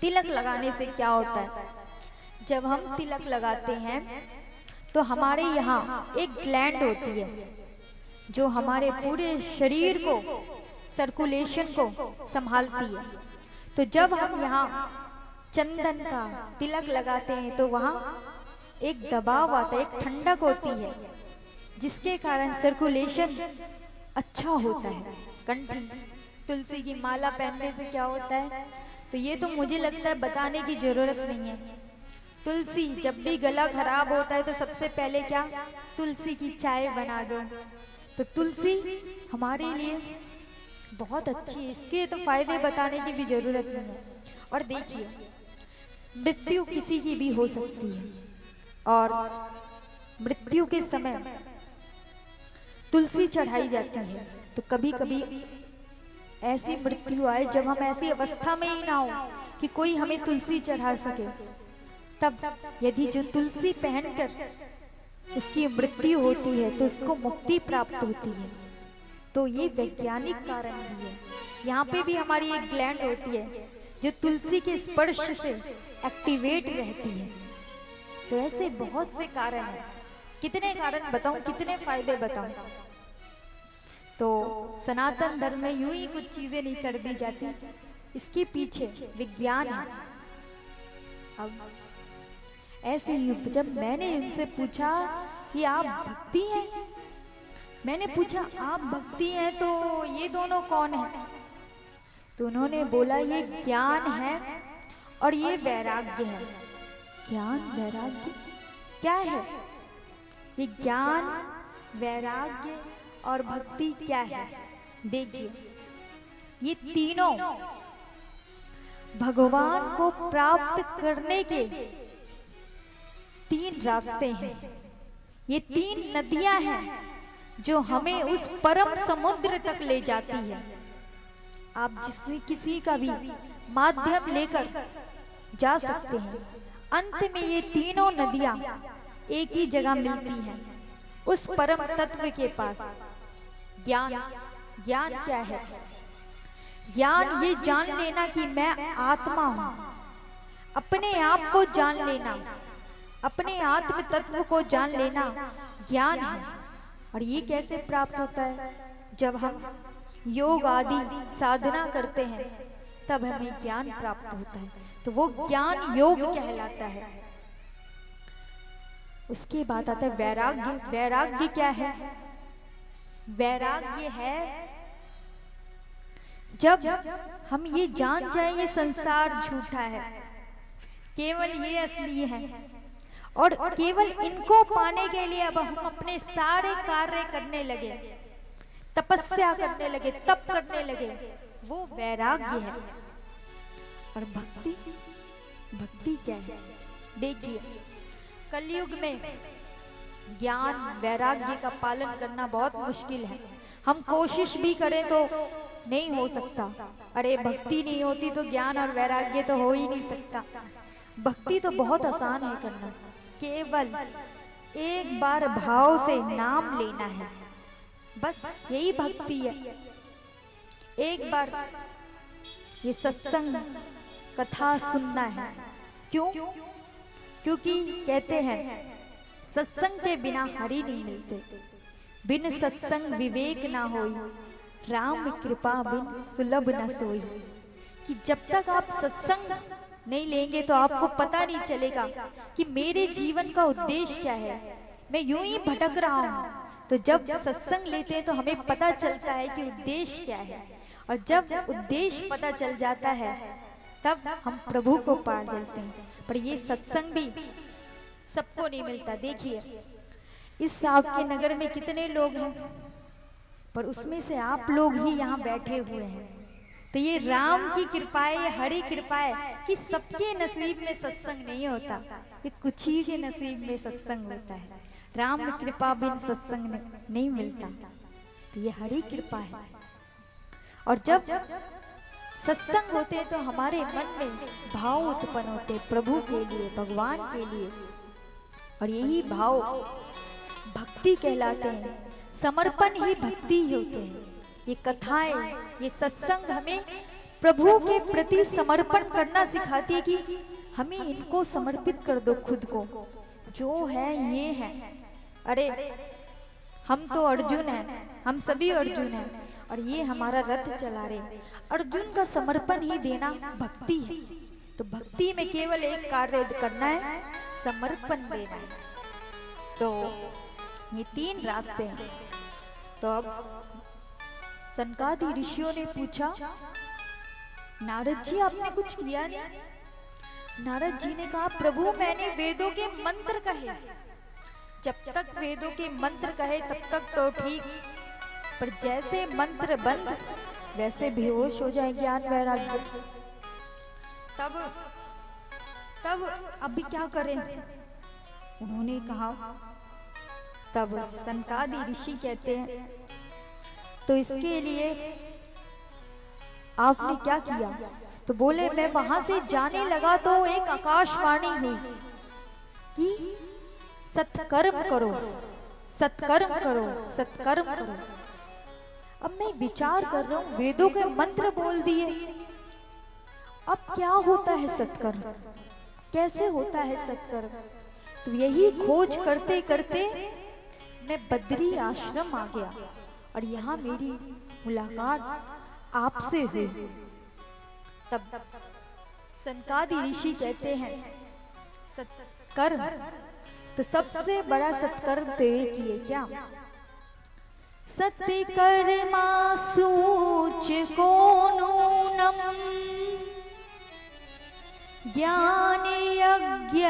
तिलक लगाने से क्या होता है? जब हम तिलक लगाते हैं तो हमारे यहाँ एक ग्लैंड होती है जो हमारे पूरे शरीर को, सर्कुलेशन को संभालती है। तो जब हम यहाँ चंदन का तिलक लगाते हैं तो वहाँ एक दबाव आता है, एक ठंडक होती है, जिसके कारण सर्कुलेशन अच्छा होता है। कंठी, तुलसी की माला पहनने से क्या होता है? तो ये तो मुझे लगता है बताने की जरूरत नहीं है। तुलसी, जब भी गला खराब होता है तो सबसे पहले क्या? तुलसी की चाय बना दो। तो तुलसी हमारे लिए बहुत अच्छी है, इसके तो फायदे बताने की भी जरूरत नहीं है। और देखिए, मृत्यु किसी की भी हो सकती है और मृत्यु के समय तुलसी चढ़ाई जाती है। तो कभी कभी ऐसी मृत्यु आए जब हम ऐसी अवस्था में ही ना हो कि कोई हमें तुलसी चढ़ा सके, तब यदि जो तुलसी पहनकर उसकी मृत्यु होती है तो उसको मुक्ति प्राप्त होती है। तो ये वैज्ञानिक कारण भी है। यहाँ पे भी हमारी एक ग्लैंड होती है जो तुलसी के स्पर्श से एक्टिवेट रहती है। तो ऐसे बहुत से कारण हैं। कितने कारण बताऊं, कितने फायदे बताऊं? तो सनातन धर्म में यूं ही कुछ चीजें नहीं कर दी जाती, इसके पीछे विज्ञान है। अब ऐसे ही जब मैंने इनसे पूछा कि आप भक्ति हैं, मैंने पूछा आप भक्ति हैं तो ये दोनों कौन है? तो उन्होंने बोला ये ज्ञान है और ये वैराग्य है। ज्ञान, वैराग्य क्या है? ये ज्ञान, वैराग्य और भक्ति क्या है? देखिए, ये तीनों भगवान को प्राप्त करने के तीन रास्ते हैं। ये तीन नदियां हैं जो हमें उस परम समुद्र तक ले जाती है। आप जिसमें किसी का भी माध्यम लेकर जा सकते हैं। अंत में ये तीनों नदियां एक ही जगह मिलती हैं, उस परम तत्व के पास। ज्ञान, ज्ञान क्या है? ज्ञान ये जान लेना कि मैं आत्मा हूं, अपने आप को जान लेना, अपने आत्म तत्व को जान लेना ज्ञान है। और ये कैसे प्राप्त होता है? जब हम योग आदि साधना करते हैं तब हमें ज्ञान प्राप्त होता है। तो वो ज्ञान योग कहलाता है। उसके बाद आता है वैराग्य। वैराग्य क्या है? वैराग्य है जब हम ये जान जाए ये संसार झूठा है, केवल ये असली है, और केवल इनको पाने के लिए अब हम अपने सारे कार्य करने लगे, तपस्या करने लगे, तप करने लगे, वो वैराग्य है। और भक्ति, भक्ति क्या है? देखिए, कलयुग में ज्ञान वैराग्य का पालन करना बहुत मुश्किल है। हम कोशिश भी करें तो नहीं हो सकता। अरे भक्ति नहीं होती तो ज्ञान और वैराग्य तो हो ही नहीं सकता। भक्ति तो बहुत आसान है करना, केवल एक बार भाव से नाम लेना है, बस यही भक्ति है। एक बार ये सत्संग कथा सुनना है। क्यों? क्योंकि कहते हैं सत्संग के बिना हरि नहीं मिलते, बिन सत्संग विवेक ना होई, राम कृपा बिन सुलभ न सोई। कि जब तक आप सत्संग नहीं लेंगे तो आपको पता नहीं चलेगा कि मेरे जीवन का उद्देश्य क्या है, मैं यूं ही भटक रहा हूँ। तो जब सत्संग लेते हैं तो हमें पता चलता है कि उद्देश्य क्या है, और जब उद्देश्य पता चल जाता है तब हम प्रभु को पा जाते हैं। पर ये सत्संग भी सबको नहीं मिलता। देखिए, इस आपके नगर में कितने लोग हैं, पर उसमें से आप लोग ही यहाँ बैठे हुए हैं। तो ये राम की कृपा है, ये हरि कृपा है कि सबके नसीब में सत्संग नहीं होता, ये कुछ ही के नसीब में सत्संग होता है। राम की कृपा बिन सत्संग नहीं मिलता, तो ये हरि कृपा है। और जब सत्संग होते हैं तो हमारे मन में भाव उत्पन्न होते हैं प्रभु के लिए, भगवान के लिए, और यही भाव भक्ति कहलाते हैं। समर्पण ही भक्ति ही होते हैं। ये कथाएं, ये सत्संग हमें प्रभु के प्रति समर्पण करना सिखाती है कि हमें इनको समर्पित कर दो, खुद को जो है ये है। अरे हम तो अर्जुन हैं, हम सभी अर्जुन हैं, और ये हमारा रथ चला रहे। अर्जुन का समर्पण ही देना भक्ति है। तो भक्ति में केवल एक कार्य करना है, समर्पण देना है। तो ये 3 रास्ते हैं। तो अब सनकादि ऋषियों ने पूछा, नारद जी आपने कुछ किया नहीं? नारद जी ने कहा, प्रभु मैंने वेदों के मंत्र कहे, जब तक वेदों के मंत्र कहे तब तक तो ठीक, पर जैसे मंत्र बंद वैसे बेहोश हो जाए ज्ञान वैराग्य। तब अभी क्या करें? उन्होंने कहा, तब सनकादि ऋषि कहते हैं, तो इसके लिए आपने क्या किया? तो बोले, मैं वहां से जाने लगा तो एक आकाशवाणी हुई कि सत्कर्म करो, सत्कर्म करो, सत्कर्म करो। अब मैं विचार कर रहा हूं, वेदों के मंत्र बोल दिए, अब क्या होता है सत्कर्म, कैसे होता है सत्कर्म? तो यही खोज करते करते मैं बद्री आश्रम आ गया, और यहाँ मेरी मुलाकात आपसे हुई। तब सनकादि ऋषि कहते हैं, सत्कर्म, तो सबसे बड़ा सत्कर्म तो एक ही है, क्या? सत्कर्मा सूच को नूनम ज्ञान यज्ञ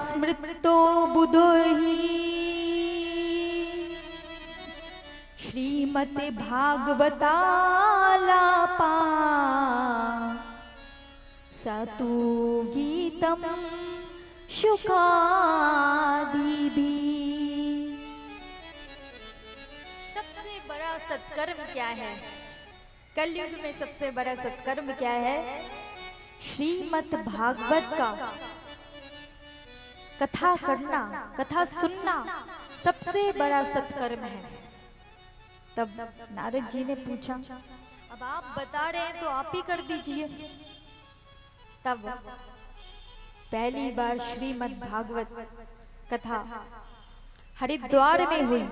स्मृतो बुद्धि श्रीमते भागवतालापा सतु गीतम शुकादिभी। सबसे बड़ा सत्कर्म क्या है? कलयुग में सबसे बड़ा सत्कर्म क्या है? श्रीमद् भागवत का कथा करना, कथा सुनना सबसे बड़ा सत्कर्म है। तब नारद जी ने पूछा, अब आप बता रहे हैं तो आप ही कर दीजिए। तब पहली बार श्रीमद् भागवत कथा हरिद्वार में हुई,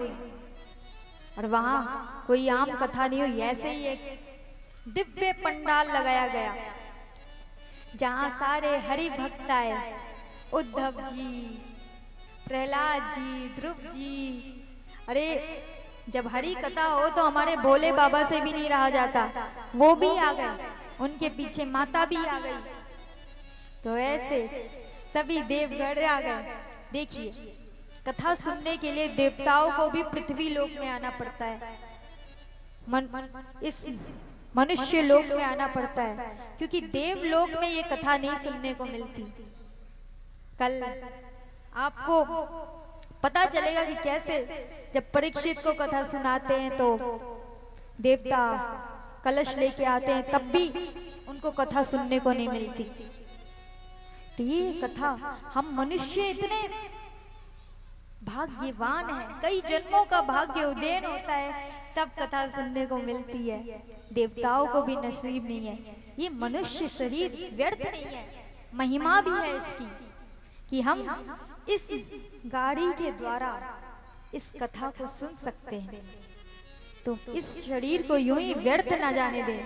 और वहां कोई आम कथा नहीं हुई, ऐसे ही एक दिव्य पंडाल लगाया गया जहां सारे हरि भक्त आए, उद्धव जी, प्रहलाद जी, ध्रुव जी, अरे जब हरी कथा हो तो हमारे भोले बाबा से भी नहीं रहा जाता, वो भी आ गए, उनके पीछे माता भी आ गई, तो ऐसे सभी देवगण आ गए। देखिए, कथा सुनने के लिए देवताओं को भी पृथ्वी लोक में आना पड़ता है, इस मनुष्य लोक में आना पड़ता है, क्योंकि देवलोक में ये कथा नहीं सुनने को मिलती। कल आपको पता चलेगा कि कैसे जब परीक्षित को कथा सुनाते हैं तो देवता कलश लेके आते हैं, तब भी उनको कथा सुनने को नहीं मिलती। तो ये कथा, हम मनुष्य इतने भाग्यवान हैं, कई जन्मों का भाग्य उदयन होता है तब कथा सुनने को मिलती है। देवताओं को भी नसीब नहीं है। ये मनुष्य शरीर व्यर्थ नहीं है, महिमा भी है इसकी कि हम इस गाड़ी के द्वारा इस कथा को सुन सकते हैं। तो इस शरीर को यूं ही व्यर्थ ना जाने दें,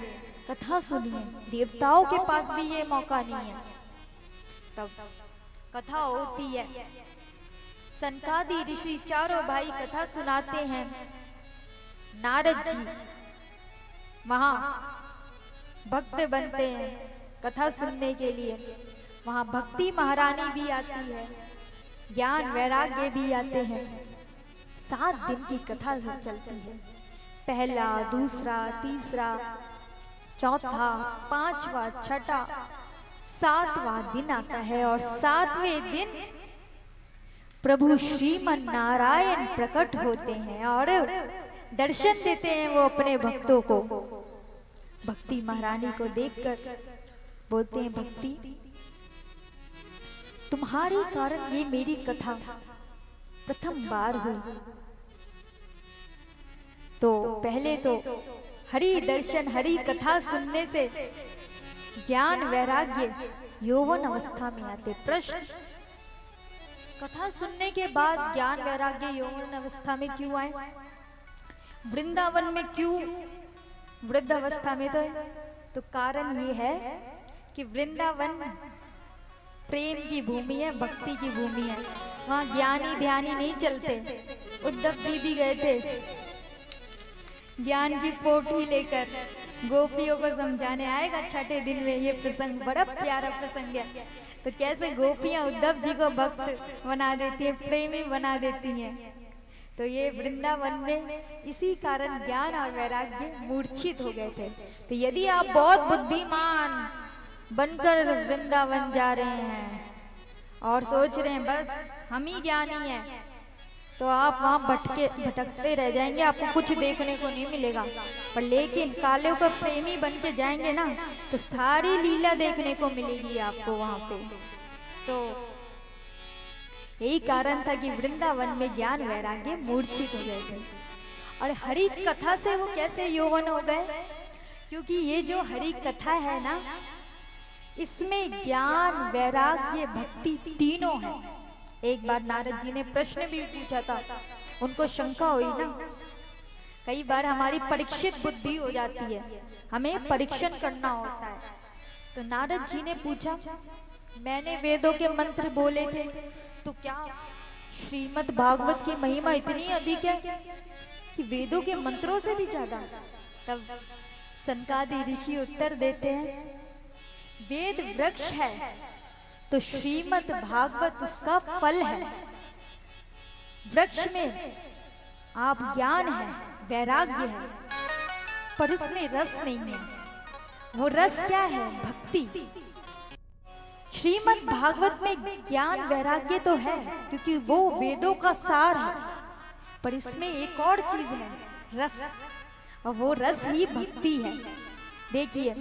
कथा सुनिए। देवताओं के पास भी ये मौका नहीं है। तब कथा होती है, सनकादि ऋषि चारों भाई कथा सुनाते हैं। नारद जी वहां भक्त बनते हैं कथा सुनने के लिए। वहां भक्ति महारानी भी आती है, ज्ञान वैराग्य भी आते हैं। 7 दिन की कथा चलती है, पहला, दूसरा, तीसरा, चौथा, 5वां, 6ठा, 7वां दिन आता है और 7वें दिन प्रभु श्रीमन नारायण प्रकट होते हैं और दर्शन देते हैं वो अपने भक्तों को। भक्ति महारानी को देखकर बोलते हैं, भक्ति तुम्हारे कारण ये मेरी कथा प्रथम बार हुई। तो पहले तो हरि दर्शन, हरि कथा सुनने से ज्ञान वैराग्य यौवन अवस्था में आते। प्रश्न, कथा सुनने के बाद ज्ञान वैराग्य यौवन अवस्था में क्यों आए? वृंदावन में क्यों वृद्ध अवस्था में? तो कारण ये है कि वृंदावन प्रेम की भूमि है, भक्ति की भूमि है। वहाँ ज्ञानी ध्यानी नहीं चलते। उद्धव जी भी गए थे ज्ञान की पोथी लेकर गोपियों को समझाने। आएगा 6ठे दिन में ये प्रसंग, बड़ा प्यारा प्रसंग है। तो कैसे गोपियां उद्धव जी को भक्त बना देती है, प्रेमी बना देती हैं। तो ये वृंदावन में इसी कारण ज्ञान और वैराग्य मूर्छित हो गए थे। तो यदि आप बहुत बुद्धिमान बनकर वृंदावन जा रहे हैं और सोच रहे हैं बस हम ही ज्ञानी हैं, तो आप वहाँ भटकते रह जाएंगे, आपको कुछ देखने को नहीं मिलेगा। पर लेकिन कालियों का प्रेमी बन के जाएंगे ना, तो सारी लीला देखने को मिलेगी आपको वहाँ पे। तो यही कारण था कि वृंदावन में ज्ञान वैराग्य मूर्छित हो गए थे। और हरि कथा से वो कैसे यौवन हो गए? क्योंकि ये जो हरि कथा है ना, इसमें ज्ञान वैराग्य भक्ति तीनों है। एक बार नारद जी ने प्रश्न भी पूछा था, उनको शंका हुई ना, कई बार हमारी परीक्षित बुद्धि हो जाती है, हमें परीक्षण करना होता है। तो नारद जी ने पूछा, मैंने वेदों के मंत्र बोले थे, तो क्या श्रीमद् भागवत की महिमा इतनी अधिक है कि वेदों के मंत्रों से भी ज्यादा? तब सनकादि ऋषि उत्तर देते हैं, वेद वृक्ष है तो श्रीमद् भागवत उसका फल है। वृक्ष में आप ज्ञान है, वैराग्य है, पर उसमें रस नहीं है। वो रस क्या है? भक्ति। श्रीमद् भागवत में ज्ञान वैराग्य तो है क्योंकि वो वेदों का सार है, पर इसमें एक और चीज है, रस, और वो रस ही भक्ति है। देखिए